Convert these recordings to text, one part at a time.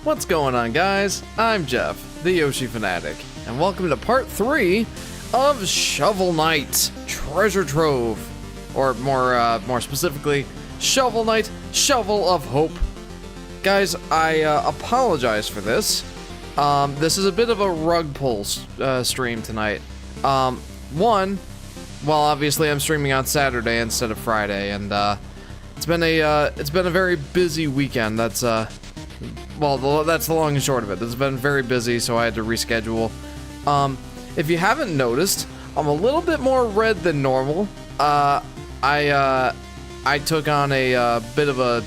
What's going on, guys? I'm Jeff, the Yoshi Fanatic, and welcome to part 3 of Shovel Knight Treasure Trove, or more specifically, Shovel Knight Shovel of Hope. Guys, I apologize for this. This is a bit of a rug pull stream tonight. Well, obviously I'm streaming on Saturday instead of Friday, and it's been a very busy weekend. That's that's the long and short of it. It's been very busy, so I had to reschedule. If you haven't noticed, I'm a little bit more red than normal. I took on a bit of a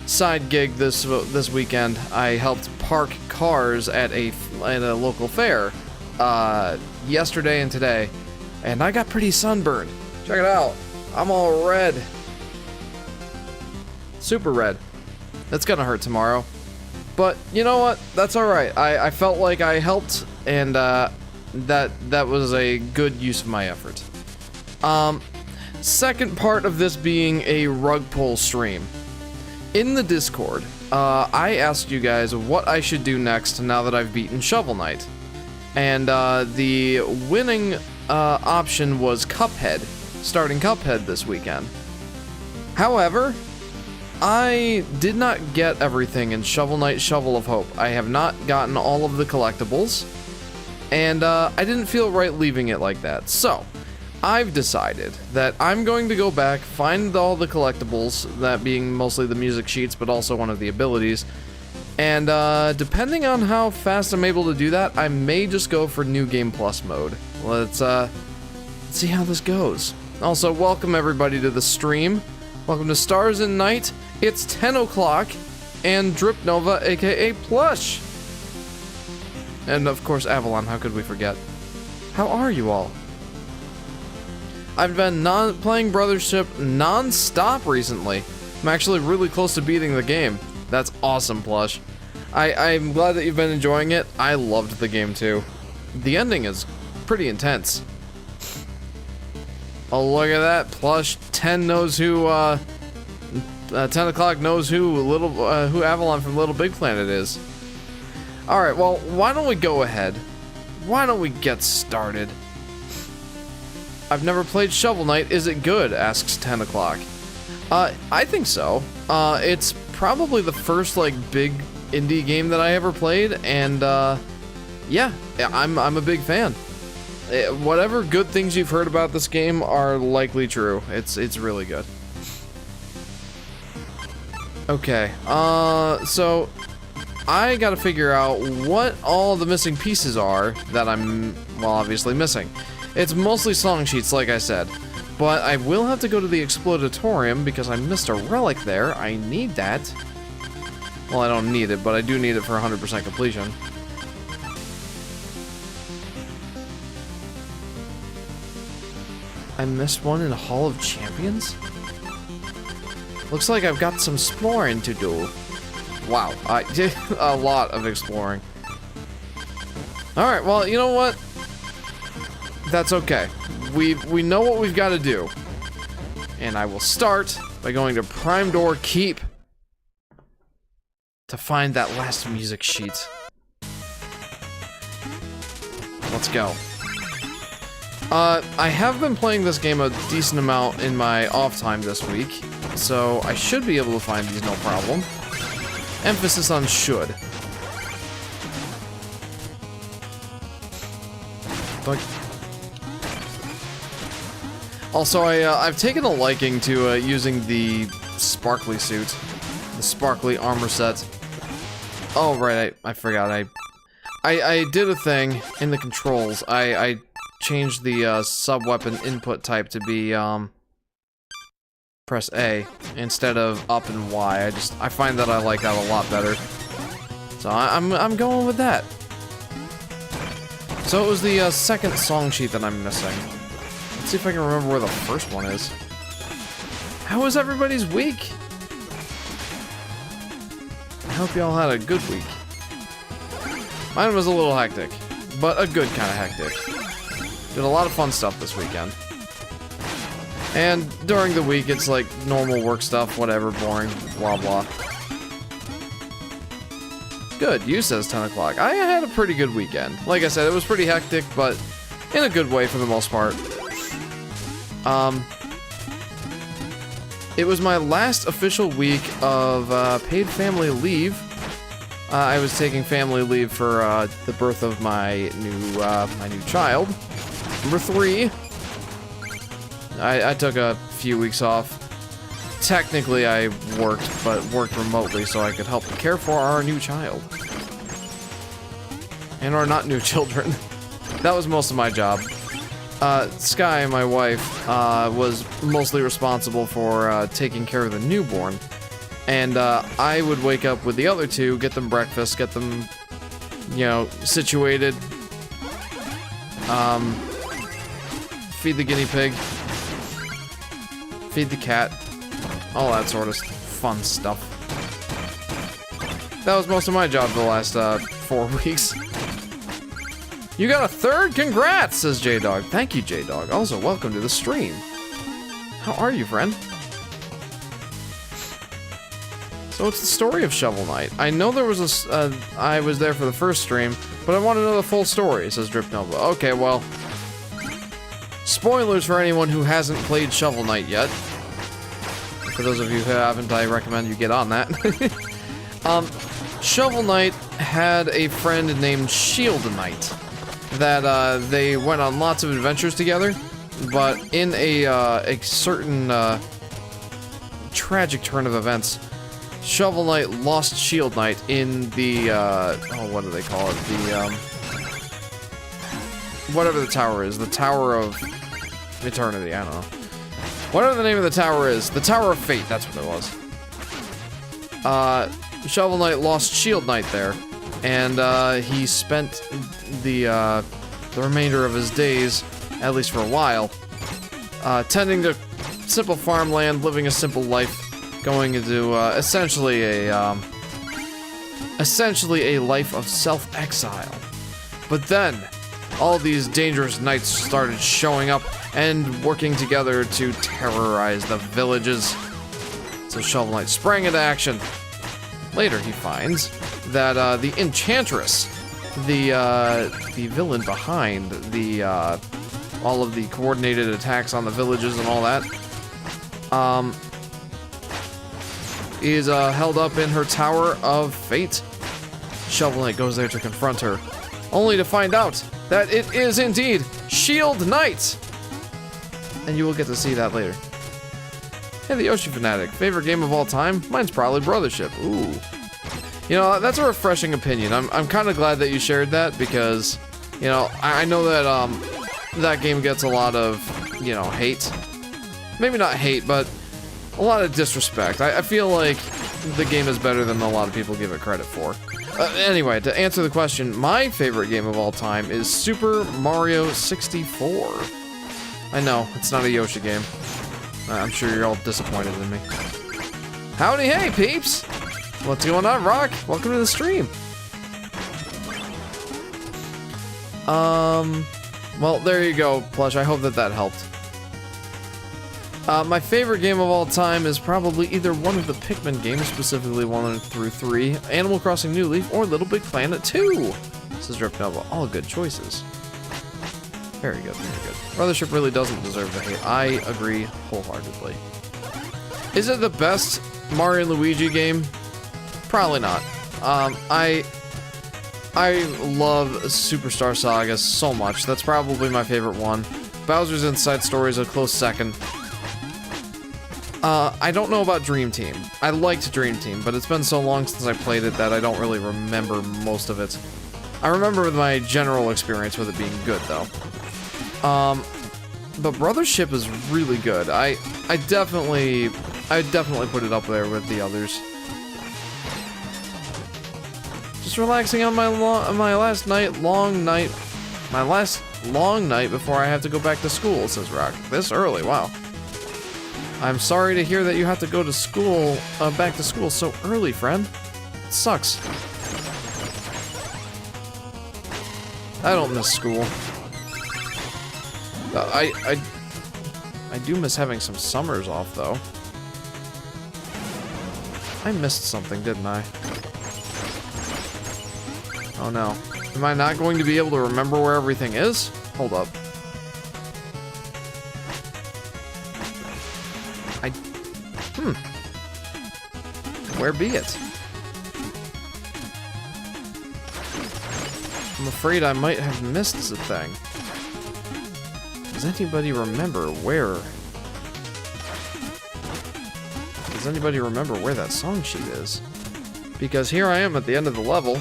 side gig this weekend. I helped park cars at a local fair yesterday and today, and I got pretty sunburned. Check it out. I'm all red. Super red. That's gonna hurt tomorrow. But you know what? That's alright. I felt like I helped, and that was a good use of my effort. Second part of this being a rug pull stream. In the Discord, I asked you guys what I should do next now that I've beaten Shovel Knight. And the winning option was Cuphead, starting Cuphead this weekend. However, I did not get everything in Shovel Knight Shovel of Hope. I have not gotten all of the collectibles, and I didn't feel right leaving it like that. So, I've decided that I'm going to go back, find all the collectibles, that being mostly the music sheets, but also one of the abilities, and depending on how fast I'm able to do that, I may just go for New Game Plus mode. Let's see how this goes. Also, welcome everybody to the stream. Welcome to Stars in Night. It's 10 o'clock, and Drip Nova, aka Plush. And of course, Avalon, how could we forget? How are you all? I've been playing Brothership non-stop recently. I'm actually really close to beating the game. That's awesome, Plush. I'm glad that you've been enjoying it. I loved the game too. The ending is pretty intense. Oh, look at that. Plush 10 knows who, 10 o'clock knows who Avalon from Little Big Planet is. Alright, well, why don't we go ahead? Why don't we get started? I've never played Shovel Knight. Is it good? Asks 10 o'clock. I think so. It's probably the first, like, big indie game that I ever played, and, yeah, I'm a big fan. Whatever good things you've heard about this game are likely true. It's really good. Okay, so I gotta figure out what all the missing pieces are that I'm, well, obviously missing. It's mostly song sheets, like I said, but I will have to go to the Explodatorium because I missed a relic there. I need that. Well, I don't need it, but I do need it for 100% completion. I missed one in Hall of Champions? Looks like I've got some exploring to do. Wow, I did a lot of exploring. Alright, well, you know what? That's okay. We know what we've got to do. And I will start by going to Prime Door Keep to find that last music sheet. Let's go. I have been playing this game a decent amount in my off time this week, so I should be able to find these no problem. Emphasis on should. But also, I've taken a liking to using the sparkly suit, the sparkly armor set. Oh right, I forgot. I did a thing in the controls. I changed the sub-weapon input type to be press A instead of up and Y. I find that I like that a lot better. So I'm going with that. So it was the second song sheet that I'm missing. Let's see if I can remember where the first one is. How was everybody's week? I hope y'all had a good week. Mine was a little hectic, but a good kind of hectic. Did a lot of fun stuff this weekend. And during the week, it's like normal work stuff, whatever, boring, blah blah. Good, you says 10 o'clock. I had a pretty good weekend. Like I said, it was pretty hectic, but in a good way for the most part. It was my last official week of paid family leave. I was taking family leave for the birth of my new child, number 3. I took a few weeks off. Technically, I worked, but worked remotely so I could help care for our new child. And our not new children. That was most of my job. Sky, my wife, was mostly responsible for taking care of the newborn. And I would wake up with the other 2, get them breakfast, get them, you know, situated. Feed the guinea pig. Feed the cat. All that sort of fun stuff. That was most of my job the last 4 weeks. You got a 3rd? Congrats, says J-Dog. Thank you, J-Dog. Also, welcome to the stream. How are you, friend? So it's the story of Shovel Knight. I know there was I was there for the first stream, but I want to know the full story, says Drip Nova. Okay, well, spoilers for anyone who hasn't played Shovel Knight yet. For those of you who haven't, I recommend you get on that. Shovel Knight had a friend named Shield Knight that they went on lots of adventures together, but in a certain tragic turn of events, Shovel Knight lost Shield Knight in the oh, what do they call it? The whatever the tower is, the Tower of Eternity. I don't know. Whatever the name of the tower is, the Tower of Fate. That's what it was. Shovel Knight lost Shield Knight there, and he spent the remainder of his days, at least for a while, tending to simple farmland, living a simple life, going into essentially a life of self-exile. But then, all these dangerous knights started showing up and working together to terrorize the villages. So Shovel Knight sprang into action. Later, he finds that the Enchantress, the villain behind the all of the coordinated attacks on the villages and all that, is held up in her Tower of Fate. Shovel Knight goes there to confront her, only to find out that it is indeed Shield Knight. And you will get to see that later. Hey, the Yoshi Fanatic. Favorite game of all time? Mine's probably Brothership. Ooh. You know, that's a refreshing opinion. I'm kind of glad that you shared that because, you know, I know that that game gets a lot of, you know, hate. Maybe not hate, but a lot of disrespect. I feel like the game is better than a lot of people give it credit for. Anyway, to answer the question, my favorite game of all time is Super Mario 64. I know, it's not a Yoshi game. I'm sure you're all disappointed in me. Howdy, hey, peeps! What's going on, Rock? Welcome to the stream. Well, there you go, Plush. I hope that that helped. My favorite game of all time is probably either one of the Pikmin games, specifically 1 through 3, Animal Crossing New Leaf, or Little Big Planet 2. Says Drip Nova. All good choices. Very good, very good. Brothership really doesn't deserve the hate. I agree wholeheartedly. Is it the best Mario and Luigi game? Probably not. I love Superstar Saga so much. That's probably my favorite one. Bowser's Inside Story is a close second. I don't know about Dream Team. I liked Dream Team, but it's been so long since I played it that I don't really remember most of it. I remember my general experience with it being good, though. But Brothership is really good. I definitely put it up there with the others. Just relaxing on my last long night before I have to go back to school, says Rock. This early, wow. I'm sorry to hear that you have to go to school, back to school so early, friend. It sucks. I don't miss school. I do miss having some summers off, though. I missed something, didn't I? Oh no. Am I not going to be able to remember where everything is? Hold up. Where be it? I'm afraid I might have missed the thing. Does anybody remember where? Does anybody remember where that song sheet is? Because here I am at the end of the level.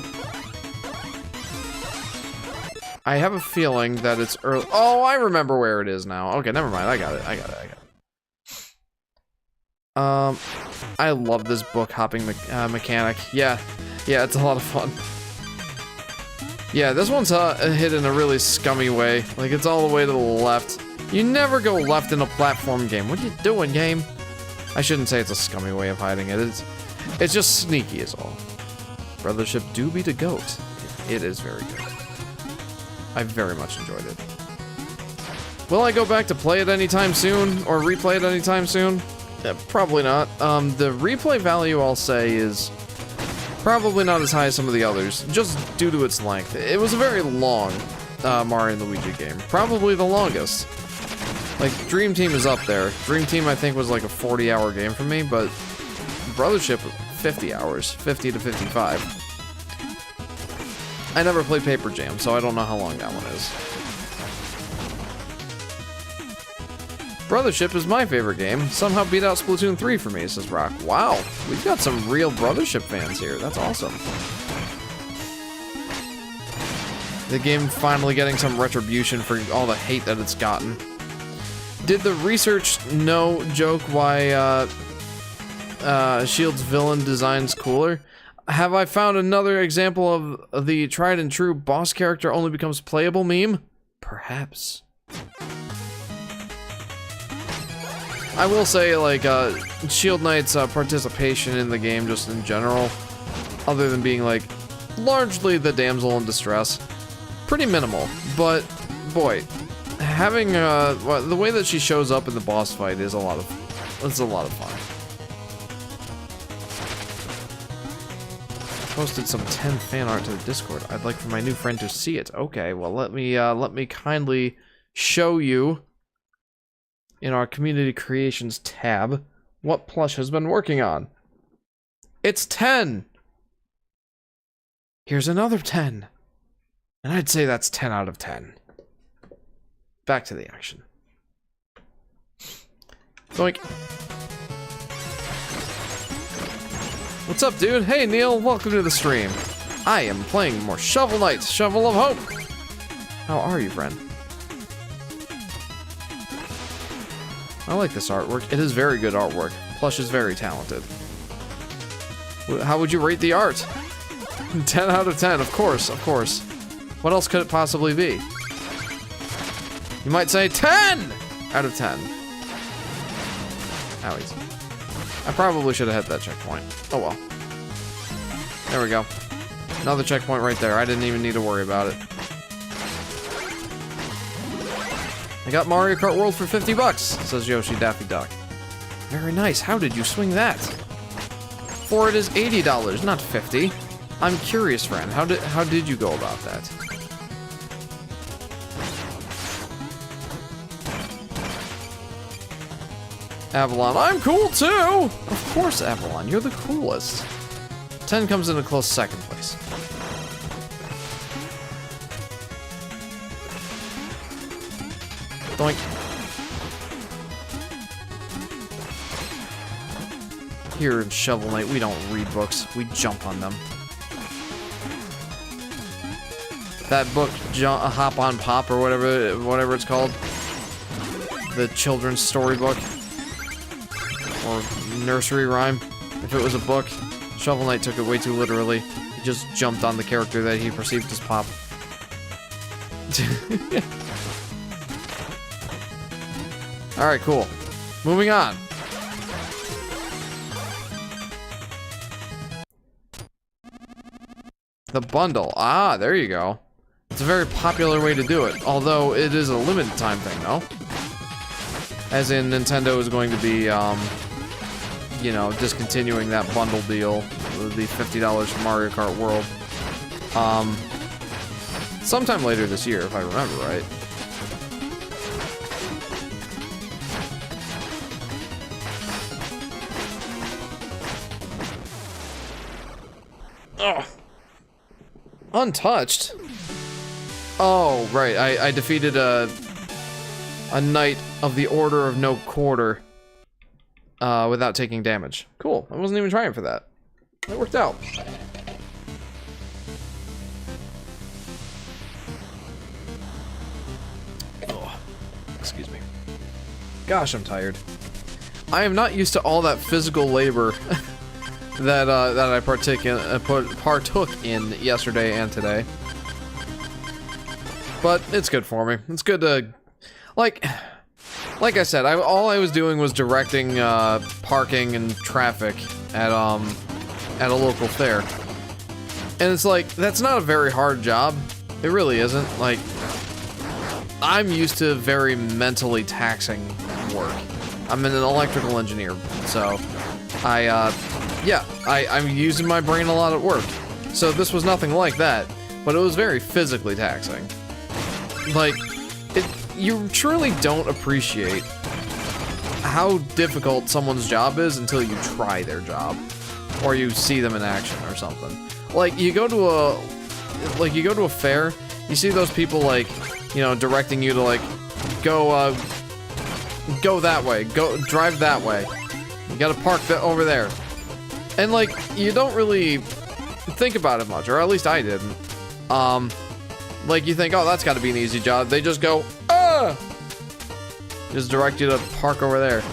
I have a feeling that it's early. Oh, I remember where it is now. Okay, never mind. I got it. I love this book hopping mechanic. Yeah, it's a lot of fun. Yeah, this one's hit in a really scummy way. Like, it's all the way to the left. You never go left in a platform game. What are you doing, game? I shouldn't say it's a scummy way of hiding it. It's just sneaky is all. Brothership do be the goat. It is very good. I very much enjoyed it. Will I go back to play it anytime soon? Or replay it anytime soon? Probably not. The replay value, I'll say, is probably not as high as some of the others, just due to its length. It was a very long Mario & Luigi game. Probably the longest. Like, Dream Team is up there. Dream Team, I think, was like a 40-hour game for me, but Brothership, 50 hours. 50 to 55. I never played Paper Jam, so I don't know how long that one is. Brothership is my favorite game. Somehow beat out Splatoon 3 for me, says Rock. Wow, we've got some real Brothership fans here. That's awesome. The game finally getting some retribution for all the hate that it's gotten. Did the research no joke why Shield's villain design's cooler? Have I found another example of the tried and true boss character only becomes playable meme? Perhaps. I will say, like, Shield Knight's participation in the game just in general, other than being, like, largely the damsel in distress, pretty minimal. But, boy, having, the way that she shows up in the boss fight is a lot of fun. Posted some 10 fan art to the Discord. I'd like for my new friend to see it. Okay, well, let me kindly show you in our community creations tab what Plush has been working on. It's 10. Here's another 10. And I'd say that's 10 out of 10. Back to the action. Doink. What's up, dude? Hey, Neil, welcome to the stream. I am playing more Shovel Knight, Shovel of Hope. How are you, friend? I like this artwork. It is very good artwork. Plush is very talented. How would you rate the art? 10 out of 10, of course, of course. What else could it possibly be? You might say 10 out of 10. Owies. I probably should have hit that checkpoint. Oh well. There we go. Another checkpoint right there. I didn't even need to worry about it. I got Mario Kart World for 50 bucks, says Yoshi Daffy Duck. Very nice. How did you swing that? For it is $80, not 50. I'm curious, friend. How did you go about that? Avalon, I'm cool too! Of course, Avalon, you're the coolest. 10 comes in a close second place. Doink. Here in Shovel Knight, we don't read books, we jump on them. That book, Hop on Pop, or whatever it's called. The children's storybook. Or nursery rhyme. If it was a book, Shovel Knight took it way too literally. He just jumped on the character that he perceived as Pop. Alright, cool. Moving on. The bundle. Ah, there you go. It's a very popular way to do it. Although, it is a limited time thing, though. As in, Nintendo is going to be, you know, discontinuing that bundle deal. The $50 for Mario Kart World. Sometime later this year, if I remember right. Oh. Untouched? Oh, right. I defeated a knight of the Order of No Quarter without taking damage. Cool. I wasn't even trying for that. That worked out. Oh, excuse me. Gosh, I'm tired. I am not used to all that physical labor that I partook in yesterday and today. But it's good for me. It's good to, like I said, all I was doing was directing parking and traffic at a local fair. And it's like, that's not a very hard job. It really isn't. Like, I'm used to very mentally taxing work. I'm an electrical engineer, so I'm using my brain a lot at work. So this was nothing like that, but it was very physically taxing. Like, you truly don't appreciate how difficult someone's job is until you try their job, or you see them in action or something. Like, you go to a fair, you see those people, like, you know, directing you to, like, go that way, drive that way. You gotta park over there. And, like, you don't really think about it much, or at least I didn't. Like, you think, oh, that's gotta be an easy job. They just go, ah! Just direct you to park over there.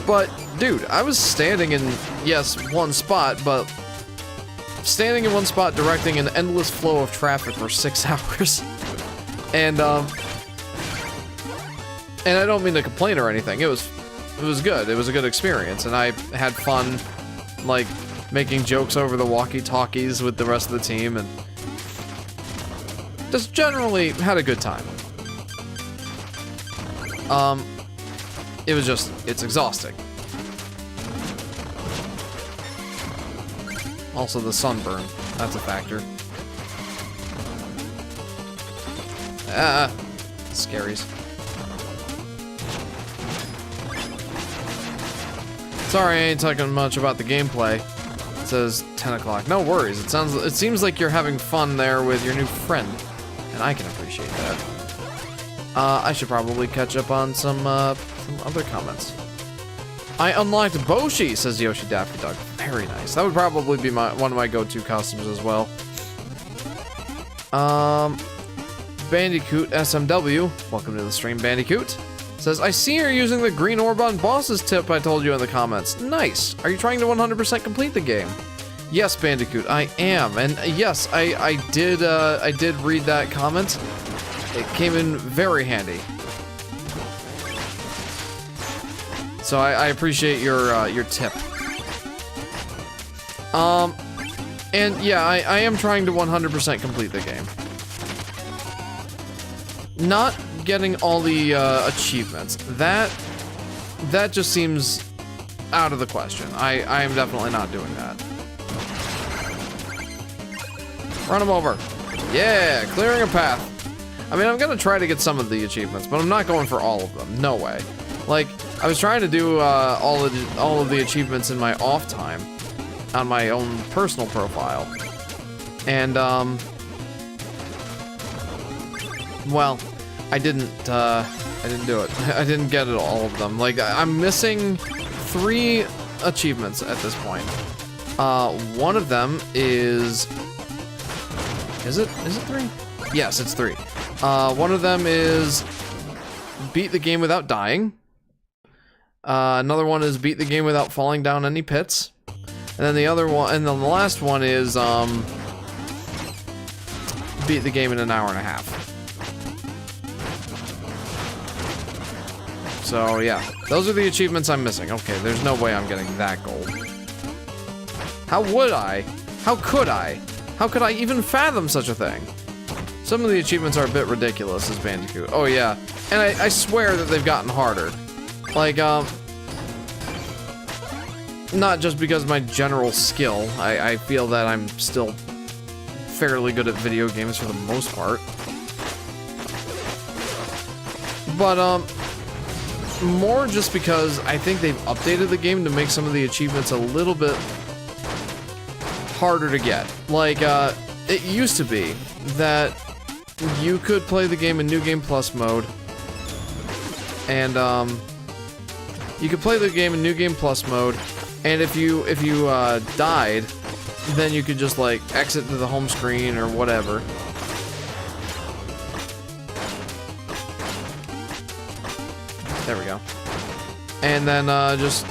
But, dude, I was standing in, yes, one spot, but standing in one spot directing an endless flow of traffic for 6 hours. And I don't mean to complain or anything. It was good. It was a good experience, and I had fun, like, making jokes over the walkie-talkies with the rest of the team, and just generally had a good time. It's exhausting. Also the sunburn, that's a factor. Scaries. Sorry, I ain't talking much about the gameplay. It says 10 o'clock. No worries. It seems like you're having fun there with your new friend, and I can appreciate that. I should probably catch up on some other comments. I unlocked Boshi, says Yoshi Daffy Duck. Very nice. That would probably be one of my go-to costumes as well. Bandicoot SMW, welcome to the stream, Bandicoot. Says, I see you're using the green orb on bosses tip I told you in the comments. Nice. Are you trying to 100% complete the game? Yes, Bandicoot, I am. And yes, I did read that comment. It came in very handy. So I appreciate your tip. And yeah, I am trying to 100% complete the game. Not getting all the achievements. That just seems out of the question. I am definitely not doing that. Run him over. Yeah, clearing a path. I mean, I'm gonna try to get some of the achievements, but I'm not going for all of them. No way. Like, I was trying to do all of the achievements in my off time on my own personal profile, and well, I didn't do it. I didn't get all of them. Like, I'm missing 3 achievements at this point. One of them is it 3? Yes, it's 3. One of them is beat the game without dying. Another one is beat the game without falling down any pits. And then the other one, and then the last one is beat the game in an hour and a half. So yeah, those are the achievements I'm missing. Okay, there's no way I'm getting that gold. How would I? How could I? How could I even fathom such a thing? Some of the achievements are a bit ridiculous as Bandicoot. Oh yeah, and I swear that they've gotten harder. Like, not just because of my general skill. I feel that I'm still fairly good at video games for the most part. But, more just because I think they've updated the game to make some of the achievements a little bit harder to get. Like, it used to be that you could play the game in New Game Plus mode, and, you could play the game in New Game Plus mode, and if you died, then you could just, like, exit to the home screen or whatever. There we go. And then just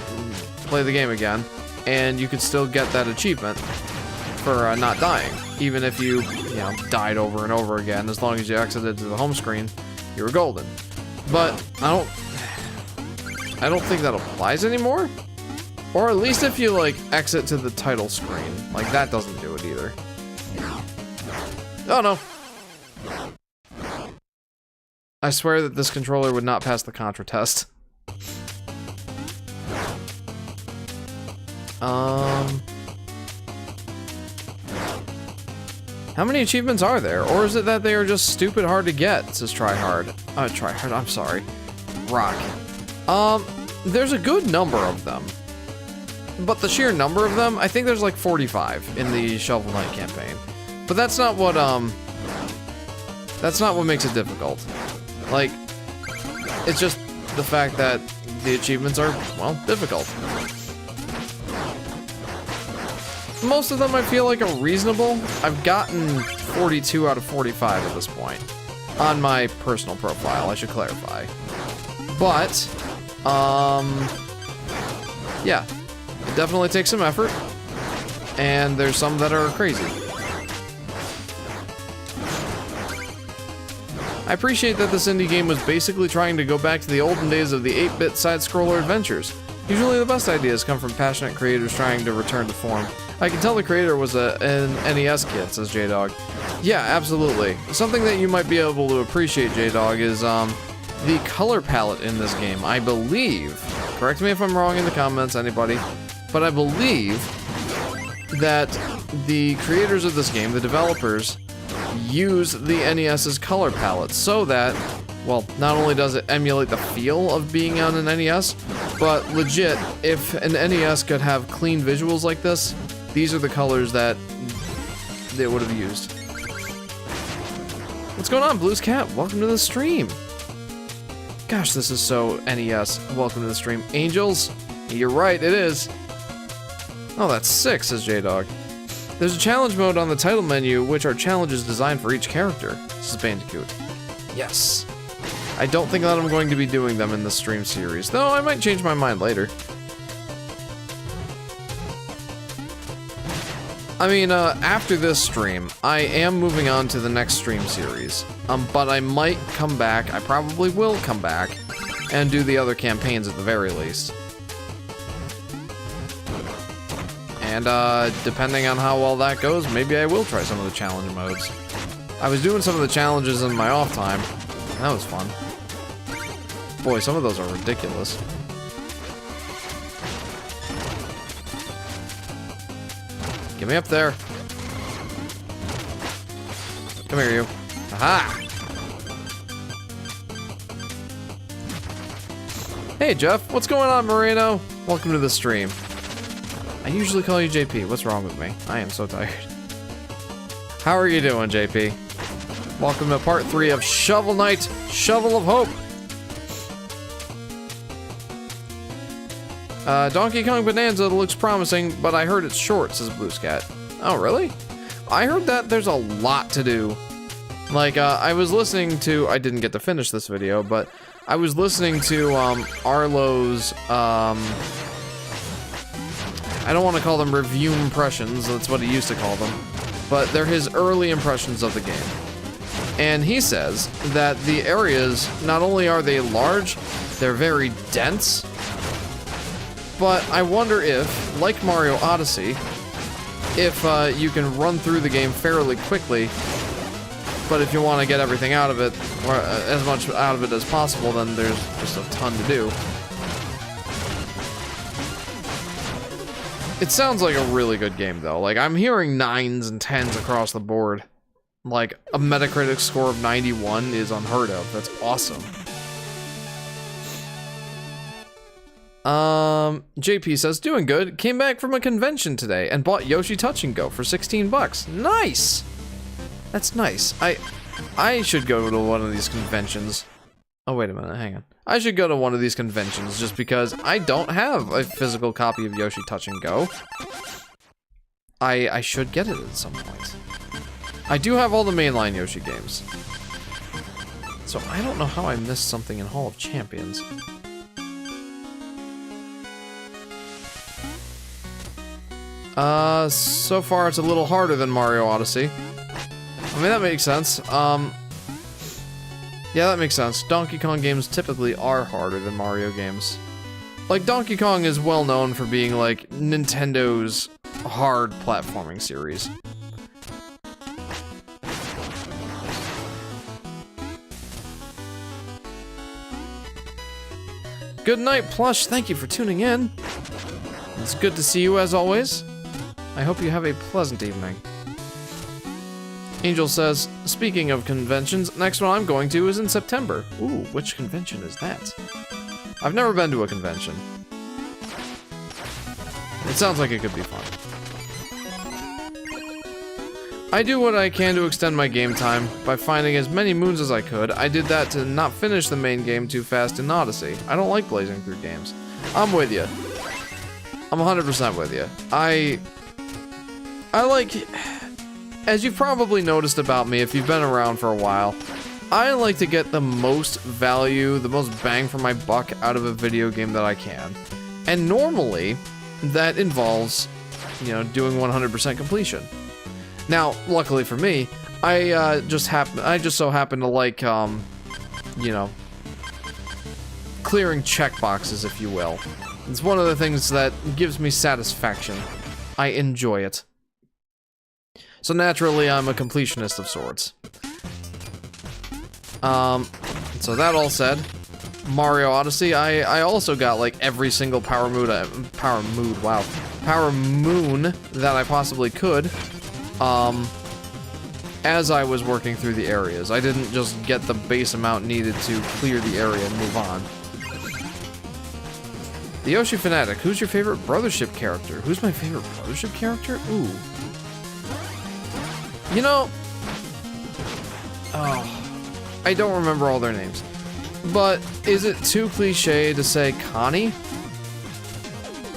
play the game again, and you could still get that achievement for not dying, even if you know, died over and over again. As long as you exited to the home screen, you were golden. But I don't think that applies anymore. Or at least if you like exit to the title screen, like that doesn't do it either. Oh no. I swear that this controller would not pass the Contra test. How many achievements are there? Or is it that they are just stupid hard to get, says Tryhard. Tryhard, I'm sorry. Rock. There's a good number of them. But the sheer number of them, I think there's like 45 in the Shovel Knight campaign. But that's not what makes it difficult. Like, it's just the fact that the achievements are, well, difficult. Most of them I feel like are reasonable. I've gotten 42 out of 45 at this point. On my personal profile, I should clarify. But, yeah. It definitely takes some effort. And there's some that are crazy. I appreciate that this indie game was basically trying to go back to the olden days of the 8-bit side-scroller adventures. Usually the best ideas come from passionate creators trying to return to form. I can tell the creator was an NES kid, says J-Dog. Yeah, absolutely. Something that you might be able to appreciate, J-Dog, is the color palette in this game. I believe, correct me if I'm wrong in the comments, anybody, but I believe that the creators of this game, the developers, use the NES's color palette so that, well, not only does it emulate the feel of being on an NES, but legit, if an NES could have clean visuals like this, these are the colors that they would have used. What's going on, Blues Cat? Welcome to the stream. Gosh, this is so NES. Welcome to the stream. Angels? You're right, it is. Oh, that's 6, says J-Dog. There's a challenge mode on the title menu, which are challenges designed for each character. This is Bandicoot. Yes. I don't think that I'm going to be doing them in the stream series, though I might change my mind later. I mean, after this stream, I am moving on to the next stream series. But I might come back, I probably will come back, and do the other campaigns at the very least. And, depending on how well that goes, maybe I will try some of the challenge modes. I was doing some of the challenges in my off time. That was fun. Boy, some of those are ridiculous. Get me up there. Come here, you. Aha! Hey, Jeff. What's going on, Moreno? Welcome to the stream. I usually call you JP. What's wrong with me? I am so tired. How are you doing, JP? Welcome to part 3 of Shovel Knight, Shovel of Hope. Donkey Kong Bonanza looks promising, but I heard it's short, says Blue Scat. Oh, really? I heard that there's a lot to do. Like, I was listening to, I didn't get to finish this video, but I was listening to, Arlo's, I don't want to call them review impressions, that's what he used to call them, but they're his early impressions of the game. And he says that the areas, not only are they large, they're very dense, but I wonder if, like Mario Odyssey, if you can run through the game fairly quickly, but if you want to get everything out of it, or as much out of it as possible, then there's just a ton to do. It sounds like a really good game, though. Like, I'm hearing 9s and 10s across the board. Like, a Metacritic score of 91 is unheard of. That's awesome. JP says, doing good. Came back from a convention today and bought Yoshi Touch and Go for 16 bucks. Nice! That's nice. I should go to one of these conventions. Oh, wait a minute, hang on. I should go to one of these conventions just because I don't have a physical copy of Yoshi Touch and Go. I should get it at some point. I do have all the mainline Yoshi games. So I don't know how I missed something in Hall of Champions. So far it's a little harder than Mario Odyssey. I mean, that makes sense. Yeah, that makes sense. Donkey Kong games typically are harder than Mario games. Like, Donkey Kong is well known for being, like, Nintendo's hard platforming series. Good night, Plush. Thank you for tuning in. It's good to see you as always. I hope you have a pleasant evening. Angel says, speaking of conventions, next one I'm going to is in September. Ooh, which convention is that? I've never been to a convention. It sounds like it could be fun. I do what I can to extend my game time by finding as many moons as I could. I did that to not finish the main game too fast in Odyssey. I don't like blazing through games. I'm with you. I'm 100% with you. I like... As you've probably noticed about me if you've been around for a while, I like to get the most value, the most bang for my buck out of a video game that I can. And normally, that involves, you know, doing 100% completion. Now, luckily for me, I just so happen to like, you know, clearing checkboxes, if you will. It's one of the things that gives me satisfaction. I enjoy it. So naturally, I'm a completionist of sorts. So that all said, Mario Odyssey, I also got like every single power moon that I possibly could, as I was working through the areas. I didn't just get the base amount needed to clear the area and move on. The Yoshi Fanatic, who's your favorite Brothership character? Who's my favorite Brothership character? Ooh. You know, oh, I don't remember all their names, but is it too cliche to say Connie?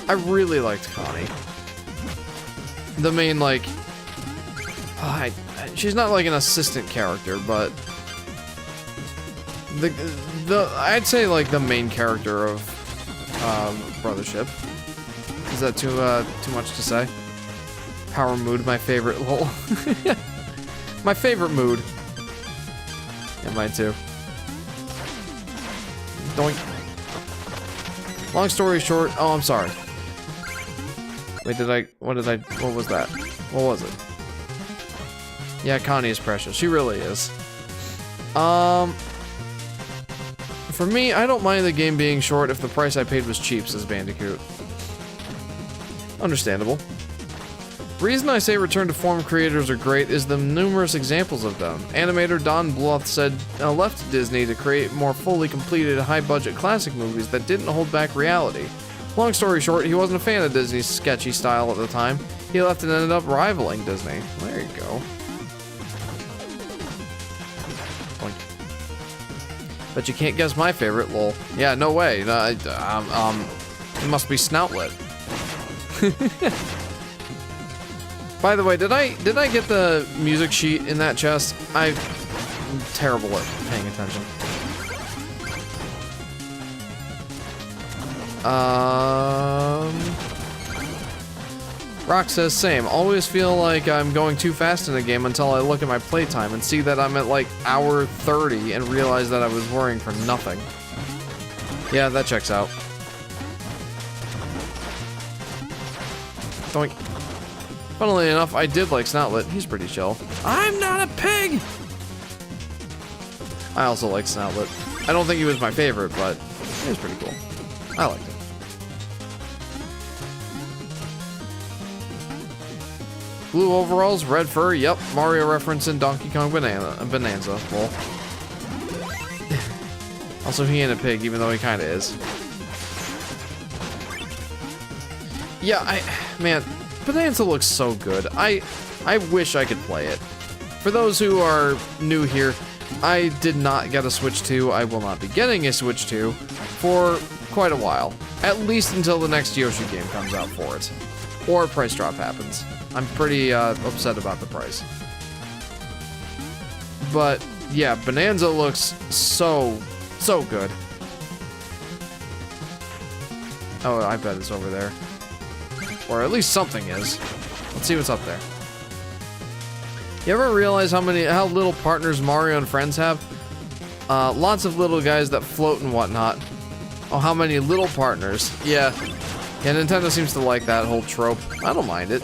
I really liked Connie. The main, like, she's not like an assistant character, but I'd say like the main character of Brothership. Is that too much to say? Power mood, my favorite. Lol. My favorite mood. Yeah, mine too. Doink. Long story short, oh, I'm sorry. Wait, what was that? What was it? Yeah, Connie is precious. She really is. For me, I don't mind the game being short if the price I paid was cheap, says Bandicoot. Understandable. Reason I say return to form creators are great is the numerous examples of them. Animator Don Bluth said left Disney to create more fully completed high-budget classic movies that didn't hold back reality. Long story short, he wasn't a fan of Disney's sketchy style at the time. He left and ended up rivaling Disney. There you go. But you can't guess my favorite, lol. Yeah, no way. It must be Snoutlet. By the way, did I get the music sheet in that chest? I'm terrible at paying attention. Rock says same. Always feel like I'm going too fast in a game until I look at my playtime and see that I'm at like hour 30 and realize that I was worrying for nothing. Yeah, that checks out. Doink. Funnily enough, I did like Snoutlet. He's pretty chill. I'm not a pig! I also like Snoutlet. I don't think he was my favorite, but he was pretty cool. I liked him. Blue overalls, red fur, yep, Mario reference in Donkey Kong Bonanza. Well. Also, he ain't a pig, even though he kinda is. Yeah, man, Bonanza looks so good. I wish I could play it. For those who are new here, I did not get a Switch 2. I will not be getting a Switch 2 for quite a while. At least until the next Yoshi game comes out for it. Or a price drop happens. I'm pretty upset about the price. But yeah, Bonanza looks so good. Oh, I bet it's over there. Or at least something is. Let's see what's up there. You ever realize how little partners Mario and friends have? Lots of little guys that float and whatnot. Oh, how many little partners? Yeah, Nintendo seems to like that whole trope. I don't mind it.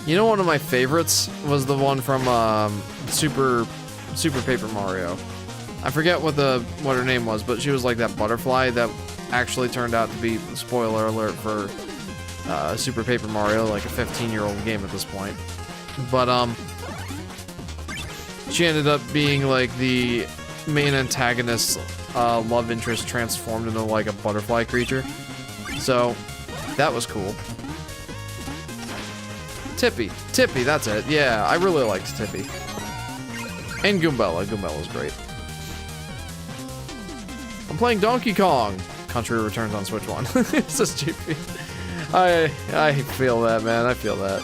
You know, one of my favorites was the one from Super Paper Mario. I forget what her name was, but she was like that butterfly that actually turned out to be, spoiler alert for Super Paper Mario, like a 15-year-old game at this point. But she ended up being like the main antagonist's love interest transformed into like a butterfly creature. So that was cool. Tippy, that's it. Yeah, I really liked Tippy. And Goombella. Goombella's great. I'm playing Donkey Kong. Country Returns on Switch 1. Says GP. I feel that, man. I feel that.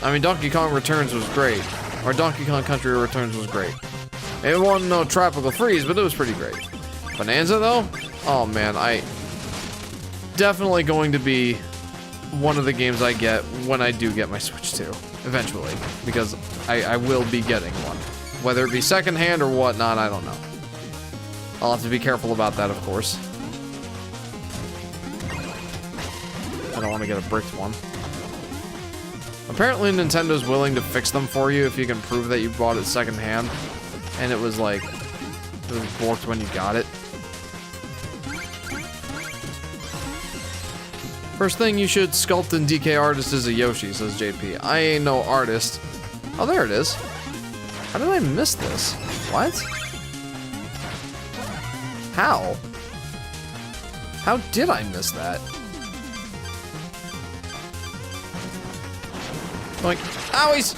I mean, Donkey Kong Returns was great. Or Donkey Kong Country Returns was great. It wasn't no Tropical Freeze, but it was pretty great. Bonanza, though? Oh, man. Definitely going to be one of the games I get when I do get my Switch 2. Eventually. Because I will be getting one. Whether it be secondhand or whatnot, I don't know. I'll have to be careful about that, of course. I don't want to get a bricked one. Apparently Nintendo's willing to fix them for you if you can prove that you bought it secondhand. And it was like, it was borked when you got it. First thing you should sculpt in DK Artist is a Yoshi, says JP. I ain't no artist. Oh, there it is. How did I miss this? What? How? How did I miss that? Like, owies!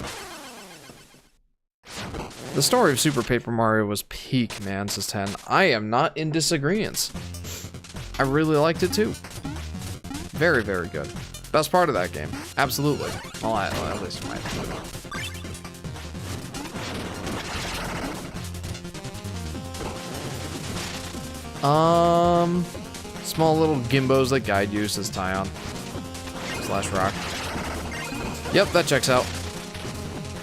The story of Super Paper Mario was peak, man, says 10. I am not in disagreement. I really liked it too. Very, very good. Best part of that game. Absolutely. Well, at least in my opinion. Small little gimbos that guide you, says Tyon. / rock. Yep, that checks out.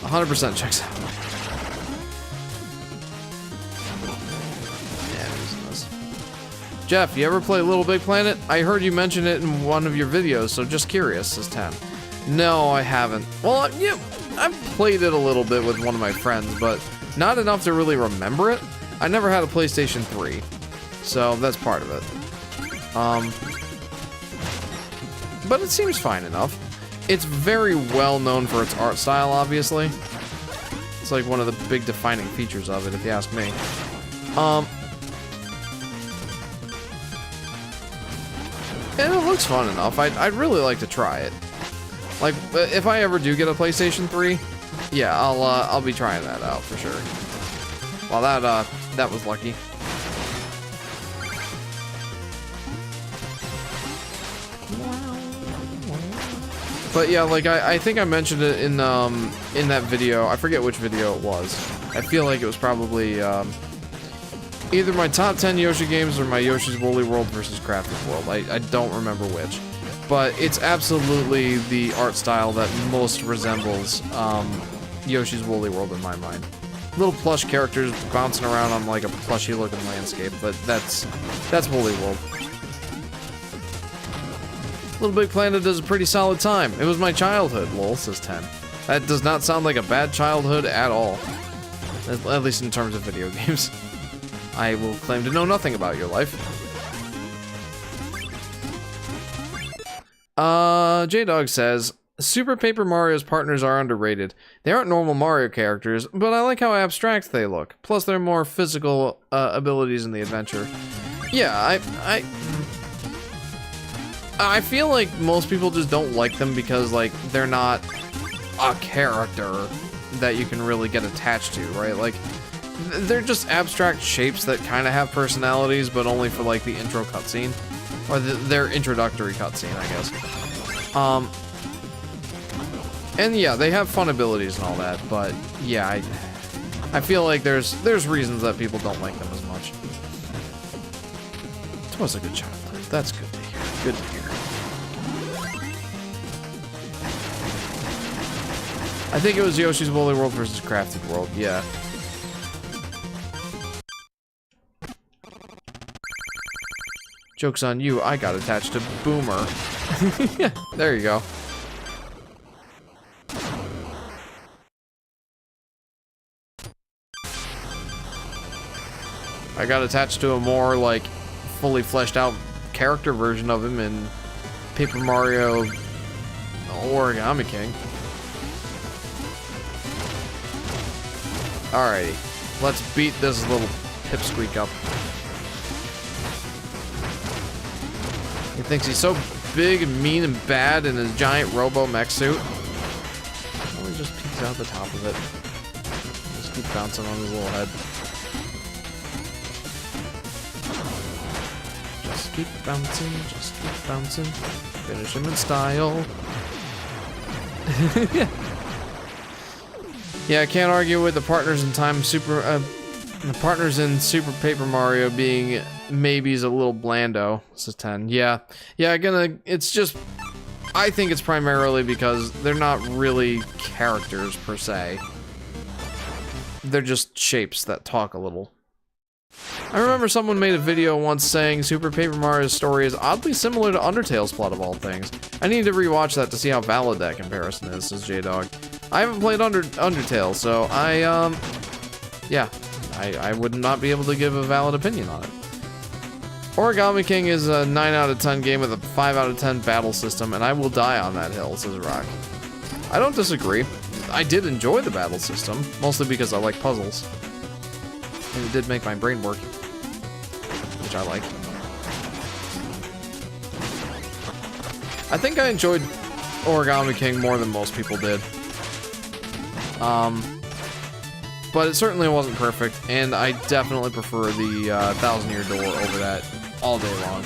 100% checks out. Yeah, I'm using this. Jeff, you ever play Little Big Planet? I heard you mention it in one of your videos, so just curious, says 10. No, I haven't. Well, yeah, I've played it a little bit with one of my friends, but not enough to really remember it. I never had a PlayStation 3, so that's part of it. But it seems fine enough. It's very well known for its art style, obviously. It's like one of the big defining features of it, if you ask me. And it looks fun enough. I'd really like to try it. Like, if I ever do get a PlayStation 3, yeah, I'll be trying that out for sure. Well, that was lucky. But yeah, like I think I mentioned it in that video. I forget which video it was. I feel like it was probably either my top 10 Yoshi games or my Yoshi's Woolly World versus Crafted World. I don't remember which. But it's absolutely the art style that most resembles Yoshi's Woolly World in my mind. Little plush characters bouncing around on like a plushy looking landscape, but that's Woolly World. Little Big Planet does a pretty solid time. It was my childhood, lol, says 10. That does not sound like a bad childhood at all. At least in terms of video games. I will claim to know nothing about your life. J-Dog says, Super Paper Mario's partners are underrated. They aren't normal Mario characters, but I like how abstract they look. Plus, they're more physical abilities in the adventure. Yeah, I feel like most people just don't like them because, like, they're not a character that you can really get attached to, right? Like, they're just abstract shapes that kind of have personalities, but only for, like, the intro cutscene. Or their introductory cutscene, I guess. And yeah, they have fun abilities and all that, but yeah, I feel like there's reasons that people don't like them as much. It was a good shot. That's good to hear. Good to hear. I think it was Yoshi's Woolly World versus Crafted World, yeah. Joke's on you, I got attached to Boomer. Yeah, there you go. I got attached to a more, like, fully fleshed out character version of him in Paper Mario Origami King. Alrighty, let's beat this little pipsqueak up. He thinks he's so big and mean and bad in his giant robo-mech suit. Oh, he just peeks out the top of it. Just keep bouncing on his little head. Just keep bouncing, just keep bouncing. Finish him in style. Yeah, I can't argue with the partners in the partners in Super Paper Mario being maybe's a little blando. This is 10. Yeah, it's just, I think it's primarily because they're not really characters per se. They're just shapes that talk a little. I remember someone made a video once saying Super Paper Mario's story is oddly similar to Undertale's plot of all things. I need to rewatch that to see how valid that comparison is, says J-Dog. I haven't played Undertale, so I would not be able to give a valid opinion on it. Origami King is a 9 out of 10 game with a 5 out of 10 battle system, and I will die on that hill, says Rock. I don't disagree. I did enjoy the battle system, mostly because I like puzzles. And it did make my brain work, which I like. I think I enjoyed Origami King more than most people did. But it certainly wasn't perfect, and I definitely prefer the 1000-Year Door over that all day long.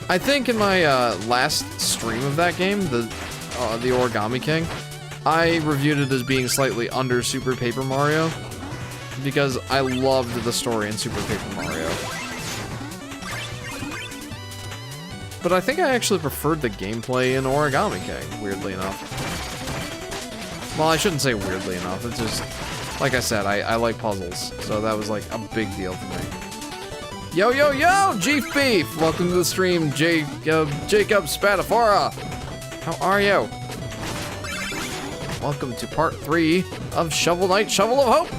I think in my last stream of that game, the Origami King, I reviewed it as being slightly under Super Paper Mario, because I loved the story in Super Paper Mario. But I think I actually preferred the gameplay in Origami King, weirdly enough. Well, I shouldn't say weirdly enough, it's just, like I said, I like puzzles, so that was like a big deal for me. Yo, yo, yo, Chief Beef! Welcome to the stream, Jacob Spadafora! How are you? Welcome to part 3 of Shovel Knight, Shovel of Hope!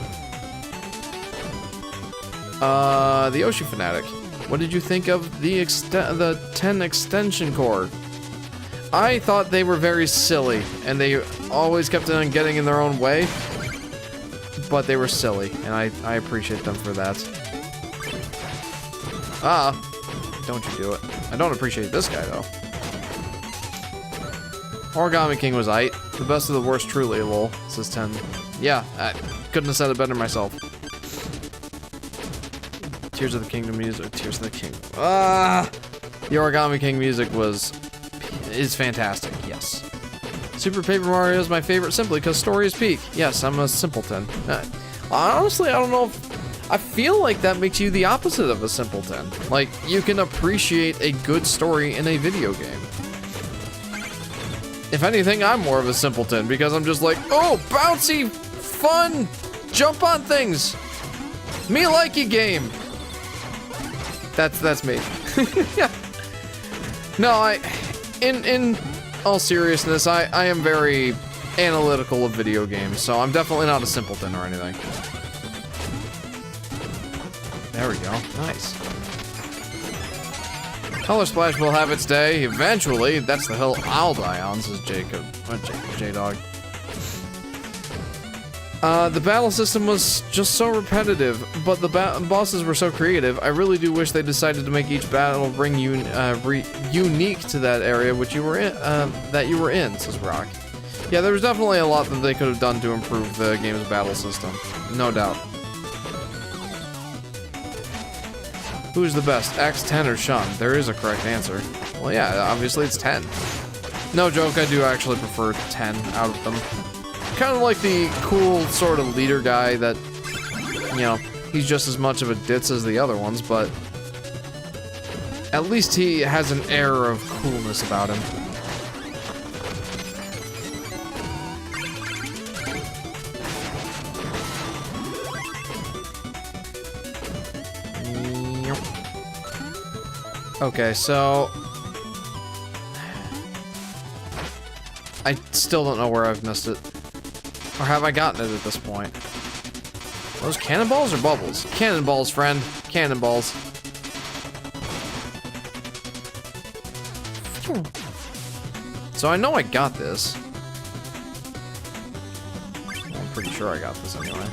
The Yoshi Fanatic. What did you think of the 10 extension cord? I thought they were very silly, and they always kept on getting in their own way. But they were silly, and I appreciate them for that. Don't you do it. I don't appreciate this guy, though. Origami King was aight. The best of the worst, truly, lol. Says 10. Yeah, I couldn't have said it better myself. Tears of the Kingdom music. Tears of the Kingdom. The Origami King music is fantastic, yes. Super Paper Mario is my favorite simply because story is peak. Yes, I'm a simpleton. Honestly, I don't know if... I feel like that makes you the opposite of a simpleton. Like, you can appreciate a good story in a video game. If anything, I'm more of a simpleton because I'm just like, oh, bouncy, fun, jump on things. Me likey game. That's me. No, in all seriousness, I am very analytical of video games, so I'm definitely not a simpleton or anything. There we go. Nice. Color Splash will have its day eventually. That's the hill I'll die on, says Jacob. J-Dog. The battle system was just so repetitive, but the bosses were so creative. I really do wish they decided to make each battle bring you unique to that area which you were in. Says Rock. Yeah, there was definitely a lot that they could have done to improve the game's battle system, no doubt. Who's the best, X, 10, or Shun? There is a correct answer. Well, yeah, obviously it's 10. No joke, I do actually prefer 10 out of them. Kind of like the cool sort of leader guy that, you know, he's just as much of a ditz as the other ones, but at least he has an air of coolness about him. Okay, so I still don't know where I've missed it. Or have I gotten it at this point? Those cannonballs or bubbles? Cannonballs, friend. Cannonballs. So I know I got this. I'm pretty sure I got this anyway.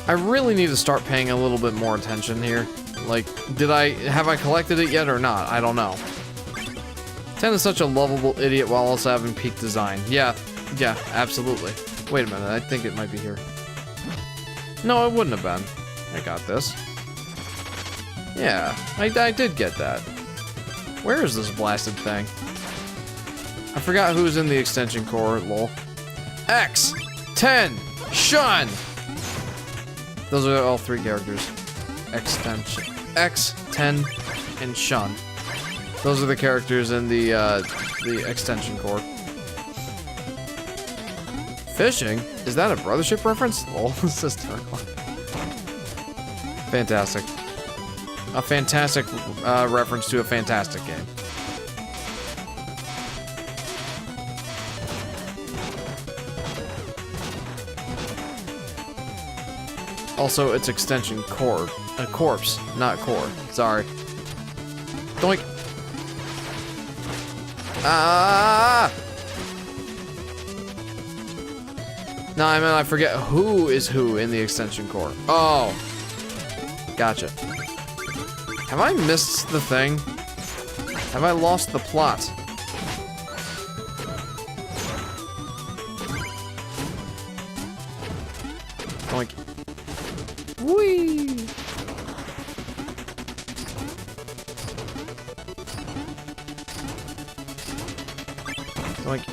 I really need to start paying a little bit more attention here. Like, have I collected it yet or not? I don't know. 10 is such a lovable idiot while also having peak design. Yeah, absolutely. Wait a minute, I think it might be here. No, it wouldn't have been. I got this. Yeah, I did get that. Where is this blasted thing? I forgot who's in the extension core, lol. X, 10, Shun! Those are all three characters. Extension. X, 10, and Shun. Those are the characters in the extension core. Fishing? Is that a Brothership reference? Lol, this is terrible. Fantastic. A fantastic reference to a fantastic game. Also, it's extension core. A corpse, not core. Sorry. Doink. Ah! No, I mean, I forget who is who in the extension core. Oh. Gotcha. Have I missed the thing? Have I lost the plot? Doink. Whee! Doink.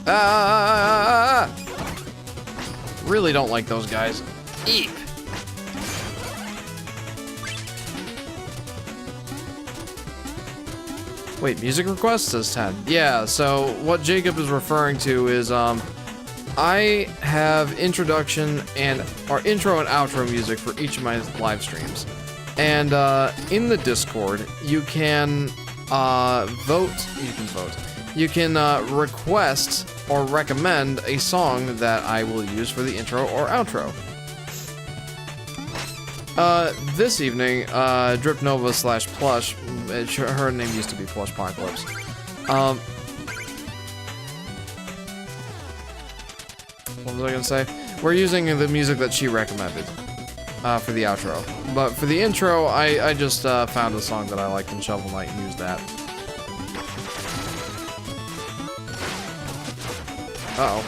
Ah! Really don't like those guys. Eep. Wait, music request says 10. Yeah, so what Jacob is referring to is I have introduction and or intro and outro music for each of my live streams. And in the Discord, you can vote. You can request or recommend a song that I will use for the intro or outro. This evening, Drip Nova / Plush, her name used to be Plush Apocalypse. What was I gonna say? We're using the music that she recommended for the outro. But for the intro, I just found a song that I liked in Shovel Knight and used that. Uh-oh.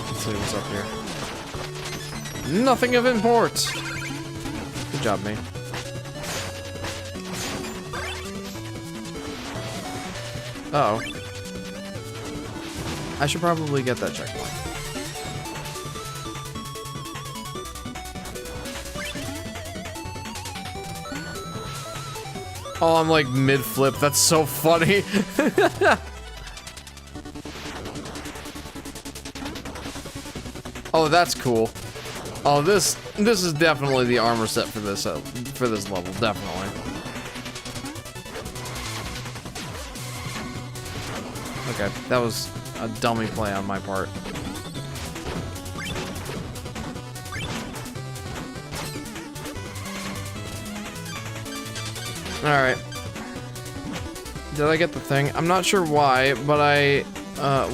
Let's see what's up here. Nothing of import! Good job, mate. Uh-oh. I should probably get that checkpoint. Oh, I'm like mid-flip. That's so funny. Oh, that's cool. Oh, this is definitely the armor set for this level, definitely. Okay, that was a dummy play on my part. Alright. Did I get the thing? I'm not sure why, but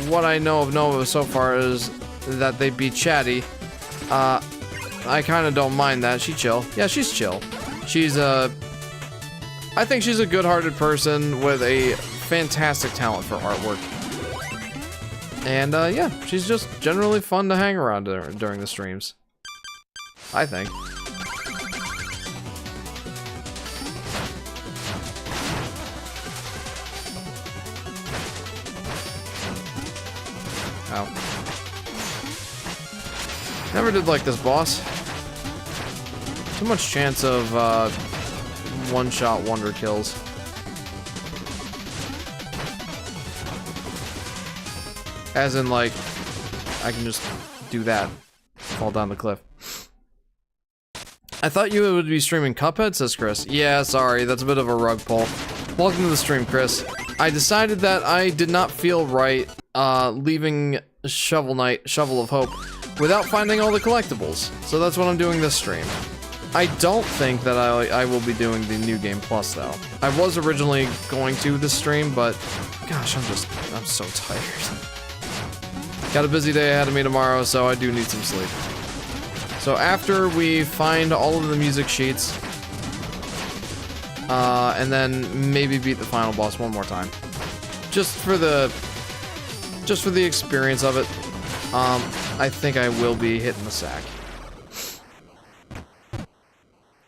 what I know of Nova so far is that they be chatty. I kind of don't mind that. She chill. Yeah, she's chill. She's I think she's a good-hearted person with a fantastic talent for artwork. And, yeah, she's just generally fun to hang around during the streams. I think. Ow. Never did like this boss. Too much chance of, one-shot wonder kills. As in, like, I can just do that. Fall down the cliff. I thought you would be streaming Cuphead, says Chris. Yeah, sorry, that's a bit of a rug pull. Welcome to the stream, Chris. I decided that I did not feel right, leaving Shovel Knight, Shovel of Hope, without finding all the collectibles. So that's what I'm doing this stream. I don't think that I will be doing the New Game Plus, though. I was originally going to this stream, but gosh, I'm so tired. Got a busy day ahead of me tomorrow, so I do need some sleep. So after we find all of the music sheets, and then maybe beat the final boss one more time, just for the experience of it, I think I will be hitting the sack.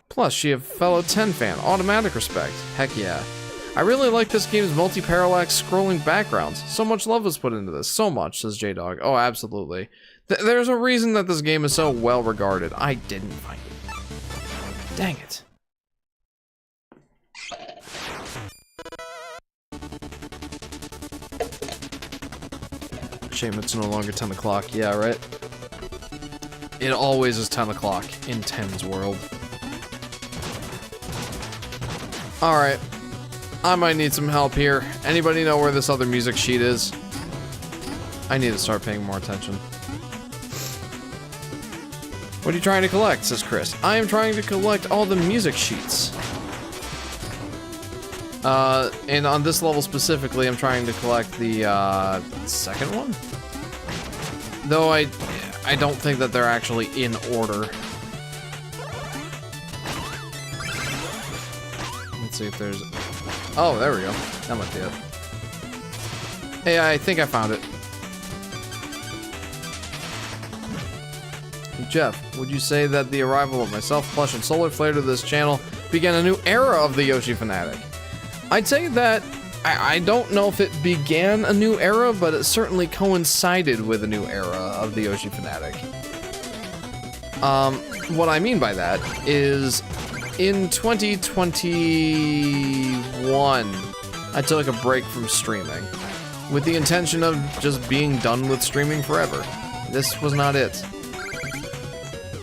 Plus, she a fellow 10 fan, automatic respect. Heck yeah. I really like this game's multi-parallax scrolling backgrounds. So much love was put into this. So much, says J-Dog. Oh, absolutely. There's a reason that this game is so well regarded. I didn't find it. Dang it. Shame it's no longer 10 o'clock. Yeah, right? It always is 10 o'clock in 10's world. Alright. I might need some help here. Anybody know where this other music sheet is? I need to start paying more attention. What are you trying to collect, says Chris. I am trying to collect all the music sheets. And on this level specifically, I'm trying to collect the, second one? Though I don't think that they're actually in order. Let's see if there's... Oh, there we go. That might be it. Hey, I think I found it. Jeff, would you say that the arrival of myself, Plush, and Solar Flare to this channel began a new era of the Yoshi Fanatic? I'd say that I don't know if it began a new era, but it certainly coincided with a new era of the Yoshi Fanatic. What I mean by that is in 2021, I took a break from streaming with the intention of just being done with streaming forever. This was not it.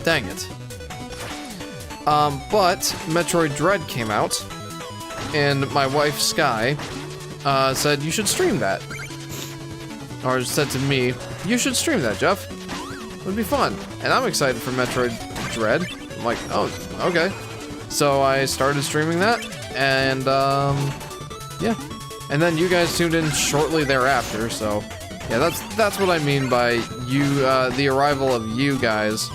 Dang it. But Metroid Dread came out, and my wife, Sky, said, you should stream that. Or said to me, you should stream that, Jeff. It would be fun. And I'm excited for Metroid Dread. I'm like, oh, okay. So I started streaming that, and, yeah. And then you guys tuned in shortly thereafter, so, yeah, that's what I mean by you, the arrival of you guys,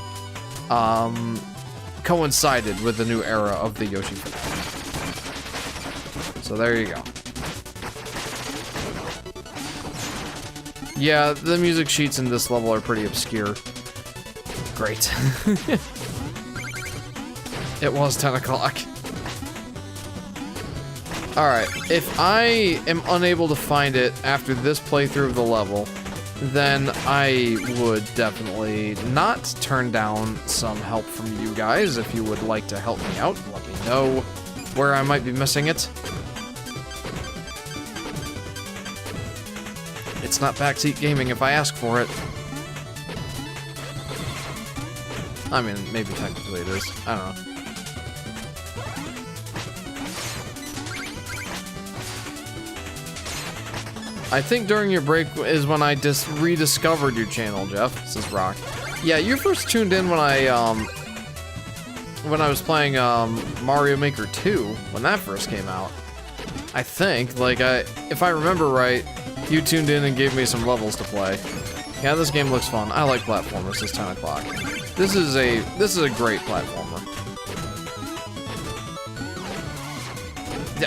coincided with the new era of the Yoshi Fanatic. So there you go. Yeah, the music sheets in this level are pretty obscure. Great. It was 10 o'clock. Alright, if I am unable to find it after this playthrough of the level, then I would definitely not turn down some help from you guys. If you would like to help me out, let me know where I might be missing it. It's not backseat gaming if I ask for it. I mean, maybe technically it is. I don't know. I think during your break is when I just rediscovered your channel, Jeff, says Rock. Yeah, you first tuned in when I was playing Mario Maker 2, when that first came out. I think, like, if I remember right, you tuned in and gave me some levels to play. Yeah, this game looks fun. I like platformers. It's 10 o'clock. This is a great platformer.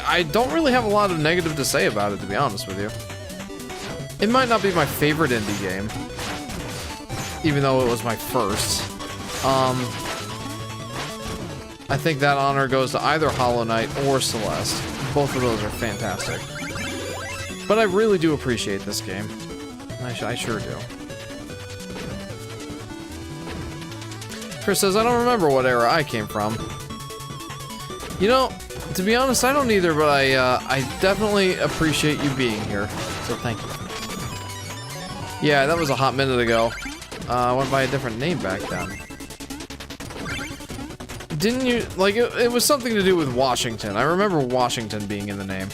I don't really have a lot of negative to say about it, to be honest with you. It might not be my favorite indie game, even though it was my first. I think that honor goes to either Hollow Knight or Celeste. Both of those are fantastic. But I really do appreciate this game. I sure do. Chris says, I don't remember what era I came from. You know, to be honest, I don't either, but I definitely appreciate you being here. So thank you. Yeah, that was a hot minute ago. I went by a different name back then. Didn't you, like, it was something to do with Washington. I remember Washington being in the name.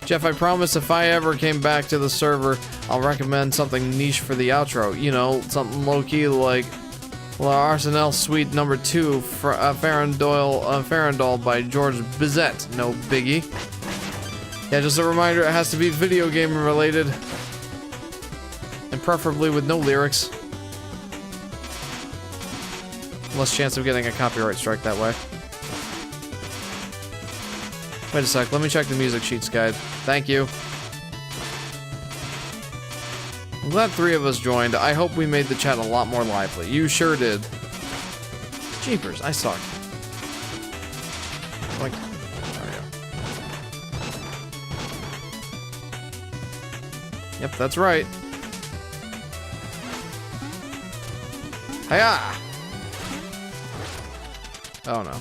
Jeff, I promise if I ever came back to the server, I'll recommend something niche for the outro. You know, something low-key like Arsenal Suite number 2, Farandole by George Bizet. No biggie. Yeah, just a reminder, it has to be video game related. And preferably with no lyrics. Less chance of getting a copyright strike that way. Wait a sec, let me check the music sheets guide. Thank you. I'm glad 3 of us joined. I hope we made the chat a lot more lively. You sure did. Jeepers, I suck. Like, there we go. Yep, that's right. Hiya! Oh no.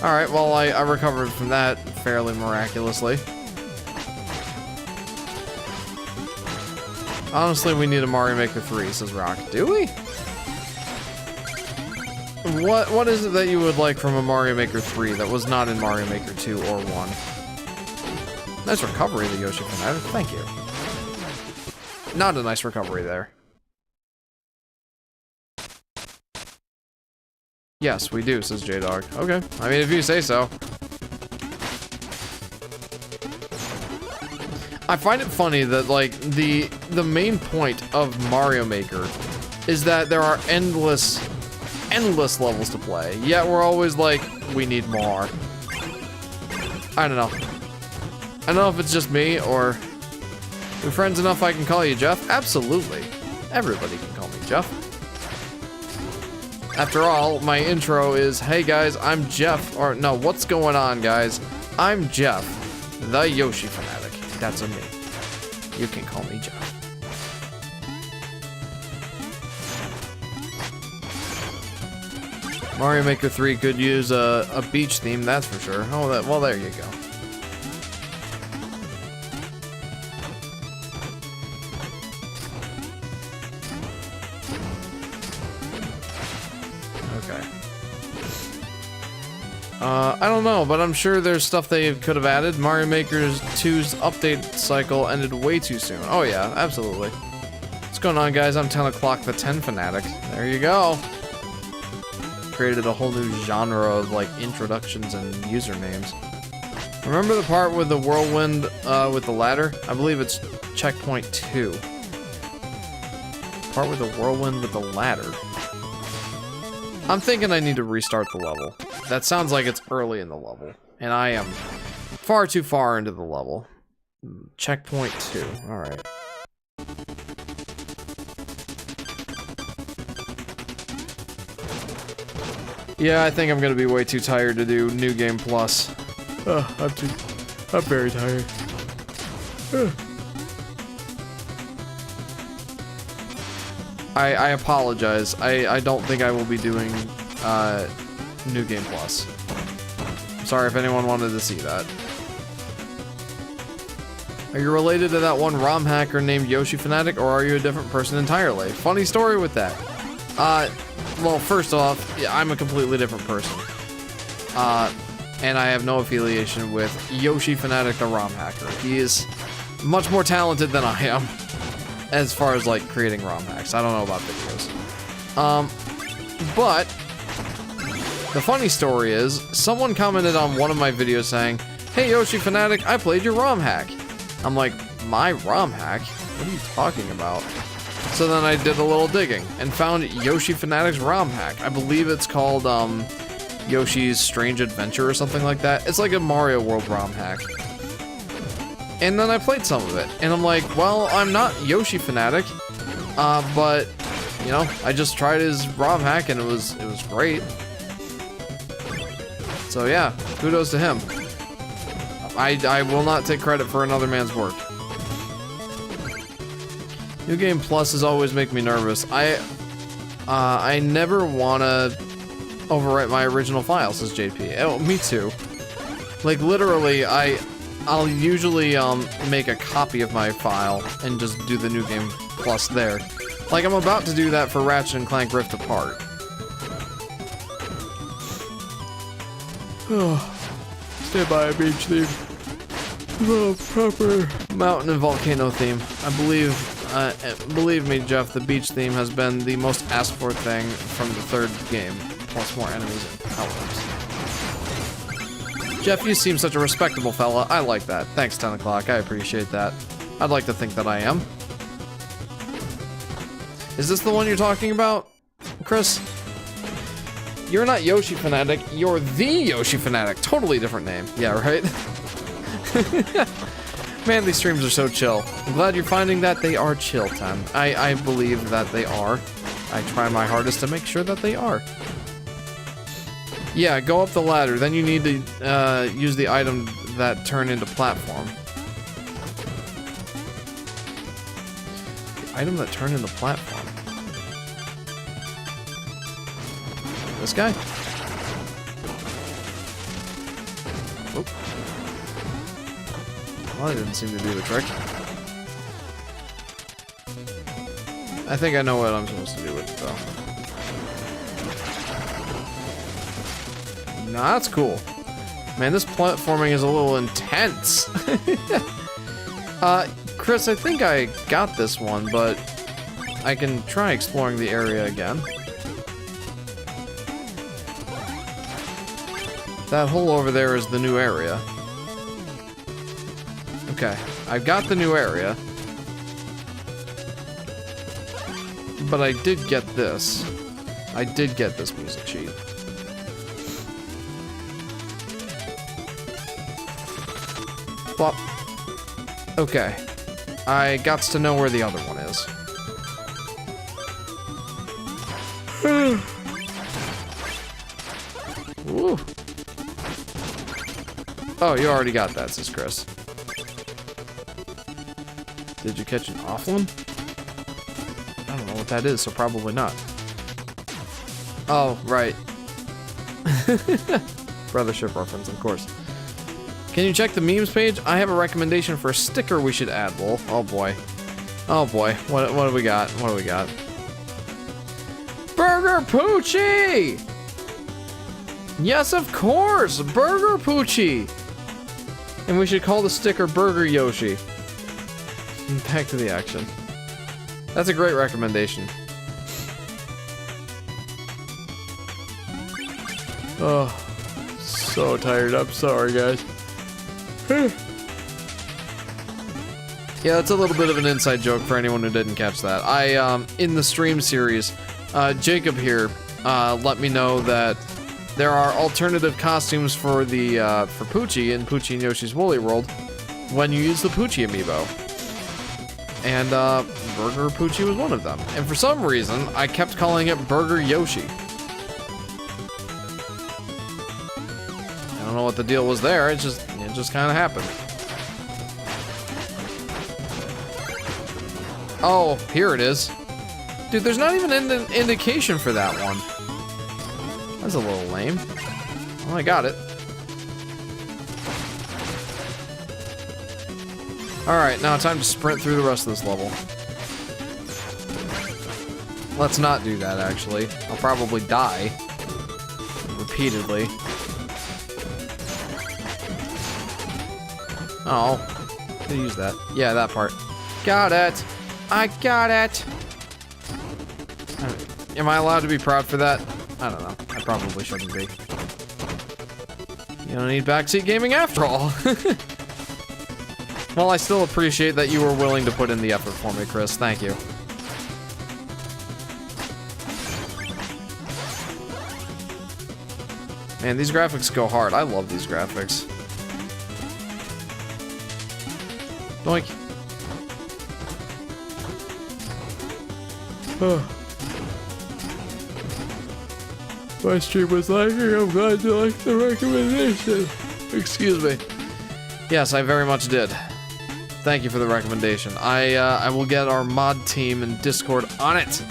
Alright, well, I recovered from that fairly miraculously. Honestly, we need a Mario Maker 3, says Rock. Do we? What is it that you would like from a Mario Maker 3 that was not in Mario Maker 2 or 1? Nice recovery, the Yoshi Fanatic. Thank you. Not a nice recovery there. Yes, we do, says J-Dog. Okay, I mean, if you say so. I find it funny that, like, the main point of Mario Maker is that there are endless levels to play, yet we're always like, we need more. I don't know. I don't know if it's just me, or... We're friends enough I can call you Jeff? Absolutely. Everybody can call me Jeff. After all, my intro is, hey guys, I'm Jeff, or no, what's going on guys? I'm Jeff, the Yoshi Fanatic. That's a me. You can call me Jeff. Mario Maker 3 could use a beach theme, that's for sure. Oh, well, there you go. I don't know, but I'm sure there's stuff they could have added. Mario Maker 2's update cycle ended way too soon. Oh yeah, absolutely. What's going on, guys? I'm 10 o'clock, the 10 Fanatic. There you go. Created a whole new genre of, like, introductions and usernames. Remember the part with the whirlwind, with the ladder? I believe it's checkpoint 2. Part with the whirlwind with the ladder. I'm thinking I need to restart the level. That sounds like it's early in the level, and I am far too far into the level. Checkpoint 2, alright. Yeah, I think I'm gonna be way too tired to do New Game Plus. I'm very tired. I apologize. I don't think I will be doing, New Game Plus. Sorry if anyone wanted to see that. Are you related to that one ROM hacker named Yoshi Fanatic, or are you a different person entirely? Funny story with that. Well, first off, yeah, I'm a completely different person. And I have no affiliation with Yoshi Fanatic, the ROM hacker. He is much more talented than I am, as far as, like, creating ROM hacks. I don't know about videos. But the funny story is, someone commented on one of my videos saying, "Hey, Yoshi Fanatic, I played your ROM hack." I'm like, my ROM hack? What are you talking about? So then I did a little digging and found Yoshi Fanatic's ROM hack. I believe it's called Yoshi's Strange Adventure or something like that. It's like a Mario World ROM hack. And then I played some of it, and I'm like, well, I'm not Yoshi Fanatic, but you know, I just tried his ROM hack and it was great. So yeah, kudos to him. I will not take credit for another man's work. New Game Pluses always make me nervous. I never wanna overwrite my original file, says JP. Oh, me too. Like literally, I'll usually make a copy of my file and just do the New Game Plus there. Like I'm about to do that for Ratchet and Clank Rift Apart. Stay by a beach theme. Oh, proper mountain and volcano theme. I believe me, Jeff, the beach theme has been the most asked for thing from the third game, plus more enemies and powers. Jeff, you seem such a respectable fella. I like that. Thanks, 10 o'clock. I appreciate that. I'd like to think that I am. Is this the one you're talking about, Chris? You're not Yoshi Fanatic, you're the Yoshi Fanatic. Totally different name. Yeah, right? Man, these streams are so chill. I'm glad you're finding that they are chill, 10. I believe that they are. I try my hardest to make sure that they are. Yeah, go up the ladder. Then you need to use the item that turn into platform. The item that turn into platform. This guy? Oh. Well, that didn't seem to do the trick. I think I know what I'm supposed to do with it, though. Nah, that's cool. Man, this platforming is a little intense. Chris, I think I got this one, but I can try exploring the area again. That hole over there is the new area. Okay, I've got the new area. But I did get this. I did get this music sheet. Well, okay. I got to know where the other one is. Ooh. Oh, you already got that, says Chris. Did you catch an offline? I don't know what that is, so probably not. Oh, right. Brothership reference, of course. Can you check the memes page? I have a recommendation for a sticker we should add, lol. Oh boy. Oh boy. What do we got? What do we got? Burger Poochie! Yes, of course! Burger Poochie! And we should call the sticker Burger Yoshi. Back to the action. That's a great recommendation. Oh, so tired. I'm sorry, guys. Yeah, it's a little bit of an inside joke for anyone who didn't catch that. In the stream series, Jacob here let me know that there are alternative costumes for the for Poochie in Poochie and Yoshi's Woolly World when you use the Poochie amiibo. And Burger Poochie was one of them. And for some reason, I kept calling it Burger Yoshi. I don't know what the deal was there. It just kind of happened. Oh, here it is. Dude, there's not even an indication for that one. That's a little lame. Oh, I got it. Alright, now time to sprint through the rest of this level. Let's not do that, actually. I'll probably die. Repeatedly. Oh. Could use that. Yeah, that part. Got it! I got it! Am I allowed to be proud for that? I don't know. I probably shouldn't be. You don't need backseat gaming after all. Well, I still appreciate that you were willing to put in the effort for me, Chris. Thank you. Man, these graphics go hard. I love these graphics. Doink. Oh. My stream was liking. I'm glad you liked the recommendation. Excuse me. Yes, I very much did. Thank you for the recommendation. I will get our mod team in Discord on it.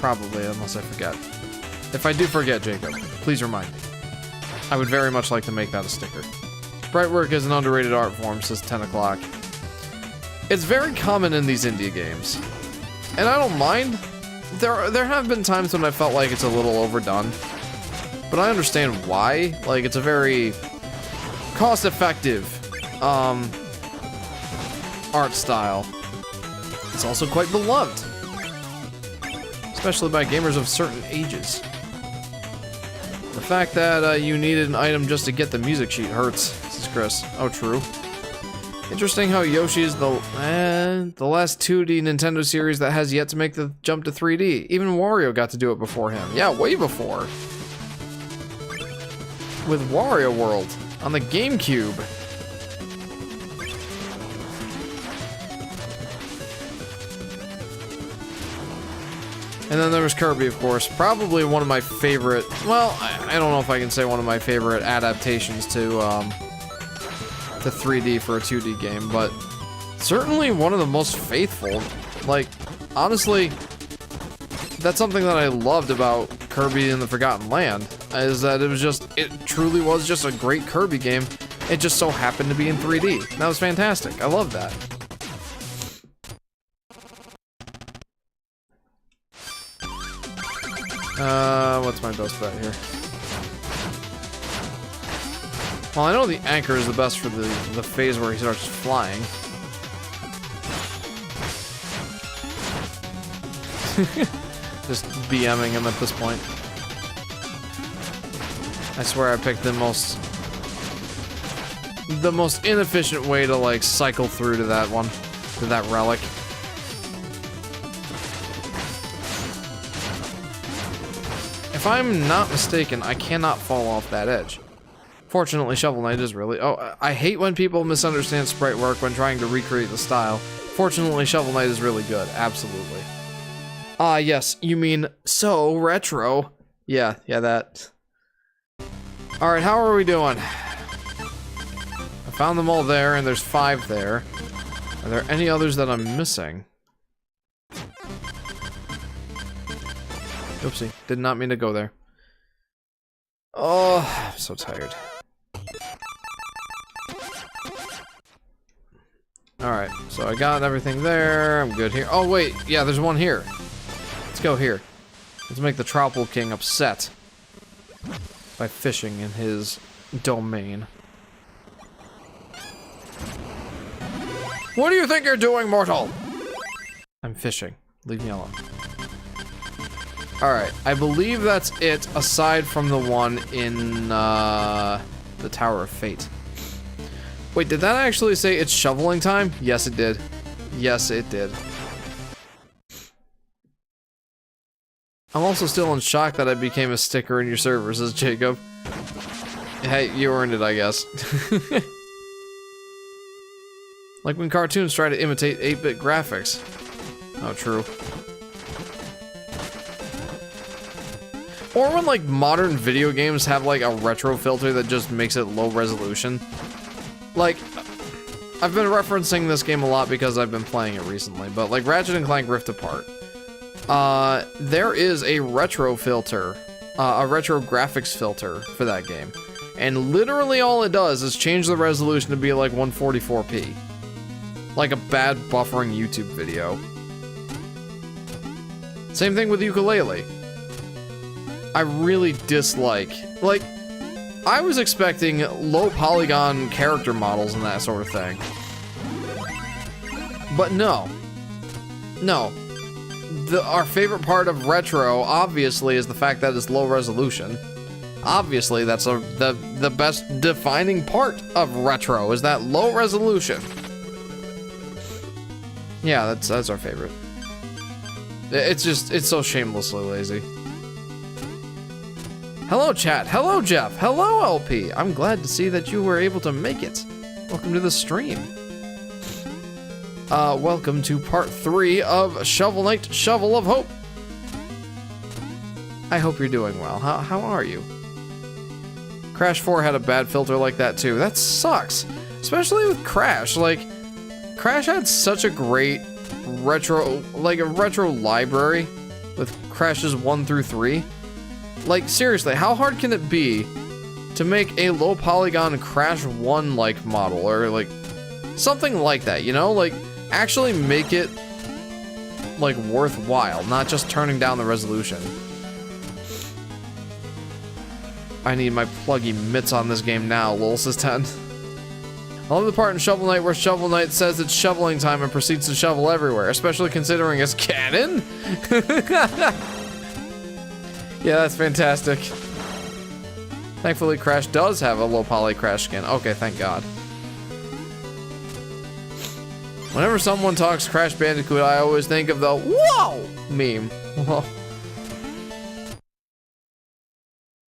Probably, unless I forget. If I do forget, Jacob, please remind me. I would very much like to make that a sticker. Sprite work is an underrated art form, says 10 o'clock. It's very common in these indie games. And I don't mind. There have been times when I felt like it's a little overdone. But I understand why. Like, it's a very cost-effective art style. It's also quite beloved. Especially by gamers of certain ages. The fact that you needed an item just to get the music sheet hurts, says Chris. Oh, true. Interesting how Yoshi is the last 2D Nintendo series that has yet to make the jump to 3D. Even Wario got to do it before him. Yeah, way before. With Wario World on the GameCube. And then there was Kirby, of course. Probably one of my favorite, well, I don't know if I can say one of my favorite adaptations to 3D for a 2D game, but certainly one of the most faithful. Like, honestly, that's something that I loved about Kirby and the Forgotten Land, is that it truly was just a great Kirby game. It just so happened to be in 3D. That was fantastic. I love that. What's my best bet here? Well, I know the anchor is the best for the phase where he starts flying. Just BMing him at this point. I swear I picked the most inefficient way to, like, cycle through to that one, to that relic. If I'm not mistaken, I cannot fall off that edge. Fortunately, Shovel Knight is really... Oh, I hate when people misunderstand sprite work when trying to recreate the style. Fortunately, Shovel Knight is really good. Absolutely. Ah, yes. You mean so retro. Yeah, that. Alright, how are we doing? I found them all there, and there's 5 there. Are there any others that I'm missing? Oopsie. Did not mean to go there. Oh, I'm so tired. Alright, so I got everything there. I'm good here. Oh, wait. Yeah, there's one here. Let's go here. Let's make the Troupple King upset by fishing in his domain. What do you think you're doing, mortal? I'm fishing. Leave me alone. Alright, I believe that's it, aside from the one in, the Tower of Fate. Wait, did that actually say it's shoveling time? Yes, it did. Yes, it did. I'm also still in shock that I became a sticker in your server, says Jacob. Hey, you earned it, I guess. Like when cartoons try to imitate 8-bit graphics. Oh, true. Or when, like, modern video games have, like, a retro filter that just makes it low resolution. Like, I've been referencing this game a lot because I've been playing it recently, but, like, Ratchet & Clank Rift Apart. There is a retro filter, a retro graphics filter for that game. And literally all it does is change the resolution to be like 144p. Like a bad buffering YouTube video. Same thing with ukulele. I really dislike, like, I was expecting low polygon character models and that sort of thing. But no. No. Our favorite part of retro, obviously, is the fact that it's low resolution. Obviously, that's the best defining part of retro, is that low resolution. Yeah, that's our favorite. It's so shamelessly lazy. Hello, chat. Hello, Jeff. Hello, LP. I'm glad to see that you were able to make it. Welcome to the stream. Welcome to part 3 of Shovel Knight, Shovel of Hope. I hope you're doing well. How are you? Crash 4 had a bad filter like that too. That sucks. Especially with Crash. Like, Crash had such a great retro, like a retro library with Crashes 1 through 3. Like, seriously, how hard can it be to make a low polygon Crash 1 like model, or like something like that, you know? Like, actually make it like worthwhile, not just turning down the resolution. I need my pluggy mitts on this game now, lol, says 10. I love the part in Shovel Knight where Shovel Knight says it's shoveling time and proceeds to shovel everywhere, especially considering it's canon. Yeah, that's fantastic. Thankfully, Crash does have a low poly Crash skin. Okay, thank God. Whenever someone talks Crash Bandicoot, I always think of the "whoa" meme. Well,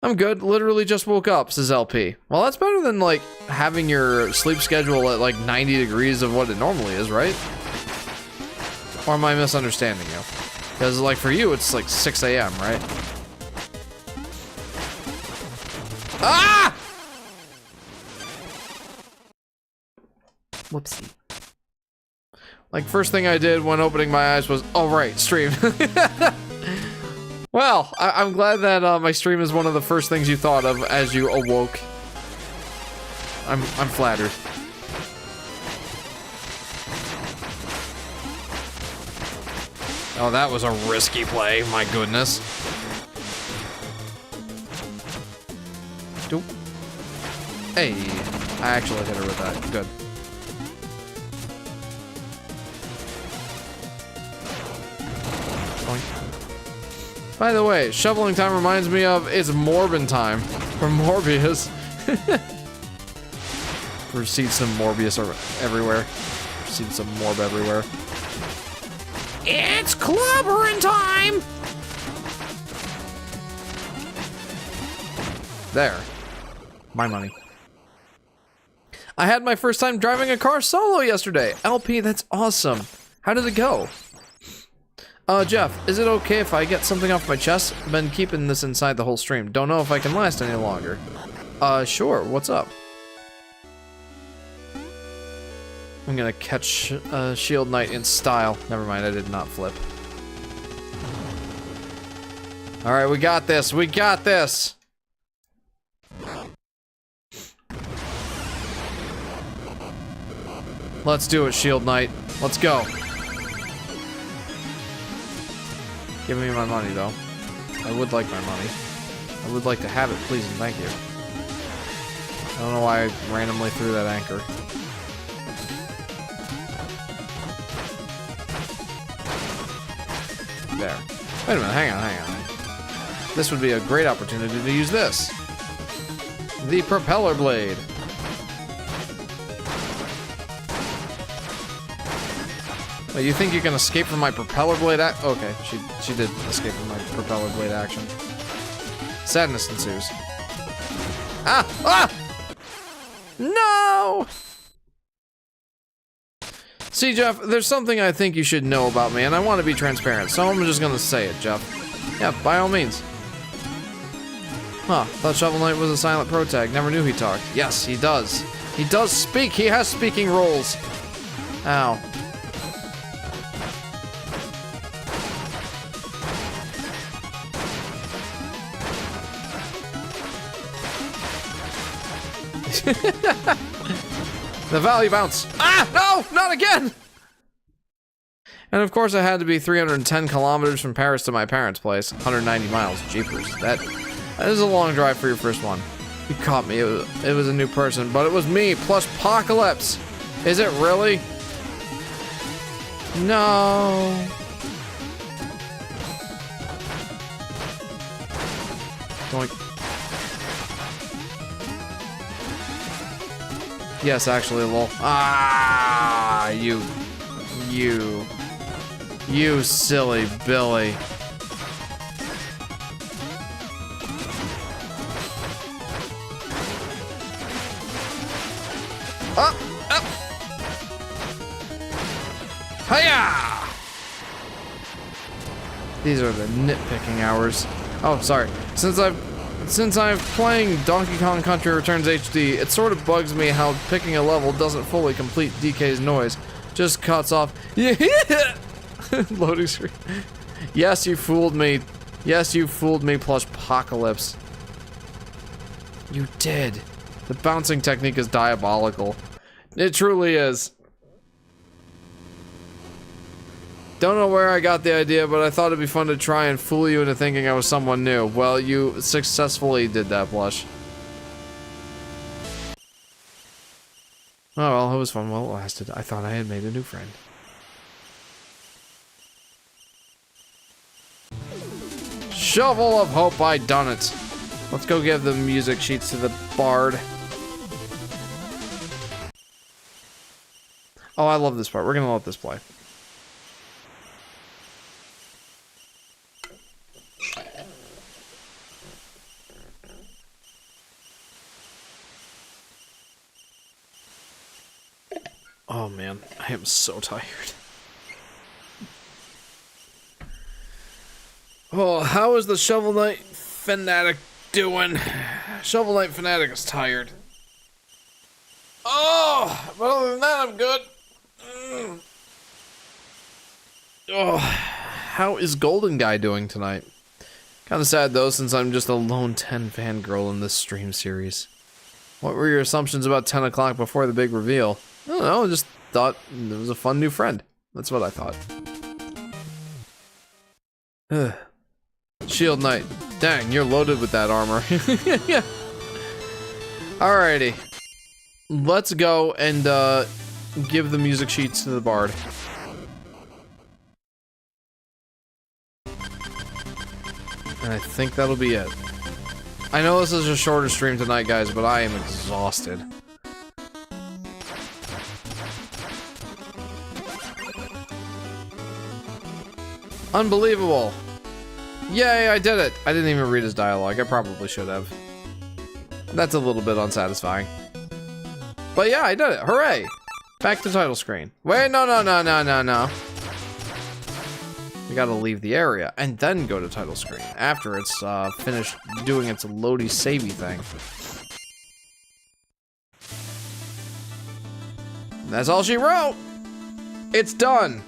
I'm good. Literally just woke up, says LP. Well, that's better than, like, having your sleep schedule at, like, 90 degrees of what it normally is, right? Or am I misunderstanding you? Because, like, for you, it's, like, 6 a.m., right? Ah! Whoopsie. Like, first thing I did when opening my eyes was, oh, right, stream. Well, I'm glad that my stream is one of the first things you thought of as you awoke. I'm flattered. Oh, that was a risky play, my goodness. Doop. Hey, I actually hit her with that. Good. Boink. By the way, shoveling time reminds me of it's Morbin time from Morbius. Proceed some Morbius everywhere. Proceed some Morb everywhere. It's clobbering time! There. My money. I had my first time driving a car solo yesterday. LP, that's awesome. How did it go? Jeff, is it okay if I get something off my chest? I've been keeping this inside the whole stream. Don't know if I can last any longer. Sure. What's up? I'm gonna catch Shield Knight in style. Never mind, I did not flip. Alright, we got this. We got this! Let's do it, Shield Knight. Let's go. Give me my money, though. I would like my money. I would like to have it, please and thank you. I don't know why I randomly threw that anchor. There. Wait a minute, hang on. This would be a great opportunity to use this. The propeller blade. Wait, you think you can escape from my propeller blade okay, she did escape from my propeller blade action. Sadness ensues. Ah! Ah! No! See, Jeff, there's something I think you should know about me, and I want to be transparent, so I'm just gonna say it, Jeff. Yeah, by all means. Huh, thought Shovel Knight was a silent pro tag. Never knew he talked. Yes, he does. He does speak. He has speaking roles. Ow. The value bounce. Ah, no, not again. And of course, I had to be 310 kilometers from Paris to my parents' place. 190 miles. Jeepers. That is a long drive for your first one. You caught me. It was a new person, but it was me plus Apocalypse. Is it really? No. Doink. Yes, actually, lol. Ah, you silly Billy. Up, up. Hiya! These are the nitpicking hours. Oh, sorry. Since I'm playing Donkey Kong Country Returns HD, it sort of bugs me how picking a level doesn't fully complete DK's noise. Just cuts off. Yeah. Loading screen. Yes, you fooled me. Yes, you fooled me plus Apocalypse. You did. The bouncing technique is diabolical. It truly is. Don't know where I got the idea, but I thought it'd be fun to try and fool you into thinking I was someone new. Well, you successfully did that, Blush. Oh well, it was fun while it lasted. I thought I had made a new friend. Shovel of Hope, I done it. Let's go give the music sheets to the bard. Oh, I love this part. We're gonna let this play. Oh man, I am so tired. Oh, how is the Shovel Knight Fanatic doing? Shovel Knight Fanatic is tired. Oh, but other than that, I'm good. Oh, how is Golden Guy doing tonight? Kind of sad though, since I'm just a lone 10 fangirl in this stream series. What were your assumptions about 10 o'clock before the big reveal? I don't know, I just thought it was a fun new friend. That's what I thought. Ugh. Shield Knight. Dang, you're loaded with that armor. Yeah. Alrighty. Let's go and give the music sheets to the bard. And I think that'll be it. I know this is a shorter stream tonight, guys, but I am exhausted. Unbelievable. Yay, I did it. I didn't even read his dialogue. I probably should have. That's a little bit unsatisfying. But yeah, I did it. Hooray. Back to title screen. Wait, no. We gotta leave the area and then go to title screen after it's finished doing its loady savey thing. That's all she wrote. It's done.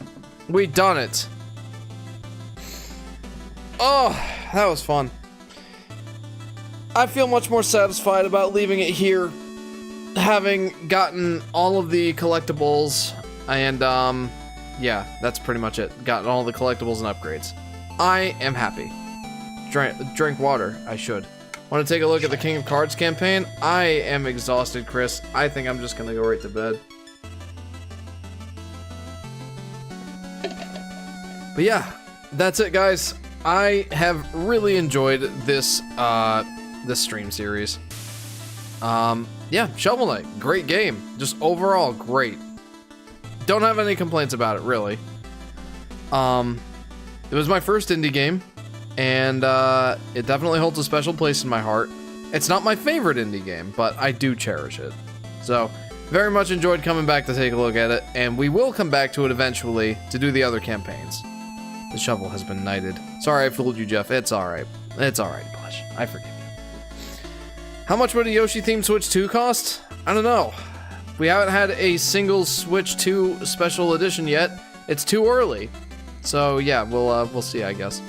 We done it. Oh, that was fun. I feel much more satisfied about leaving it here, having gotten all of the collectibles, and yeah, that's pretty much it. Gotten all the collectibles and upgrades. I am happy. Drink water, I should. Want to take a look at the King of Cards campaign? I am exhausted, Chris. I think I'm just gonna go right to bed. But yeah, that's it, guys. I have really enjoyed this this stream series. Yeah, Shovel Knight, great game. Just overall great. Don't have any complaints about it, really. It was my first indie game, and it definitely holds a special place in my heart. It's not my favorite indie game, but I do cherish it. So, very much enjoyed coming back to take a look at it, and we will come back to it eventually to do the other campaigns. The shovel has been knighted. Sorry I fooled you, Jeff. It's alright. It's alright, Blush. I forgive you. How much would a Yoshi-themed Switch 2 cost? I don't know. We haven't had a single Switch 2 special edition yet. It's too early. So yeah, we'll see, I guess.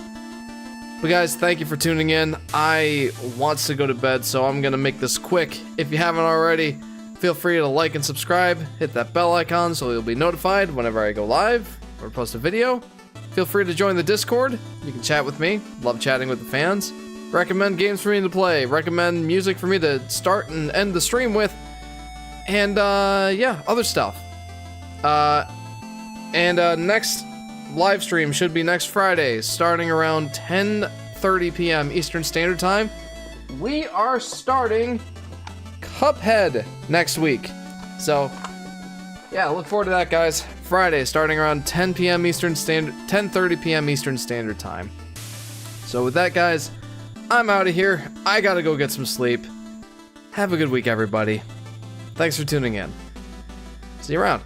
But guys, thank you for tuning in. I want to go to bed, so I'm gonna make this quick. If you haven't already, feel free to like and subscribe. Hit that bell icon so you'll be notified whenever I go live or post a video. Feel free to join the Discord. You can chat with me. Love chatting with the fans. Recommend games for me to play. Recommend music for me to start and end the stream with. And, yeah, other stuff. Next live stream should be next Friday, starting around 10:30 p.m. Eastern Standard Time. We are starting Cuphead next week. So, yeah, look forward to that, guys. Friday, starting around 10 p.m. Eastern Standard, 10:30 p.m. Eastern Standard Time. So with that, guys, I'm out of here. I gotta go get some sleep. Have a good week, everybody. Thanks for tuning in. See you around.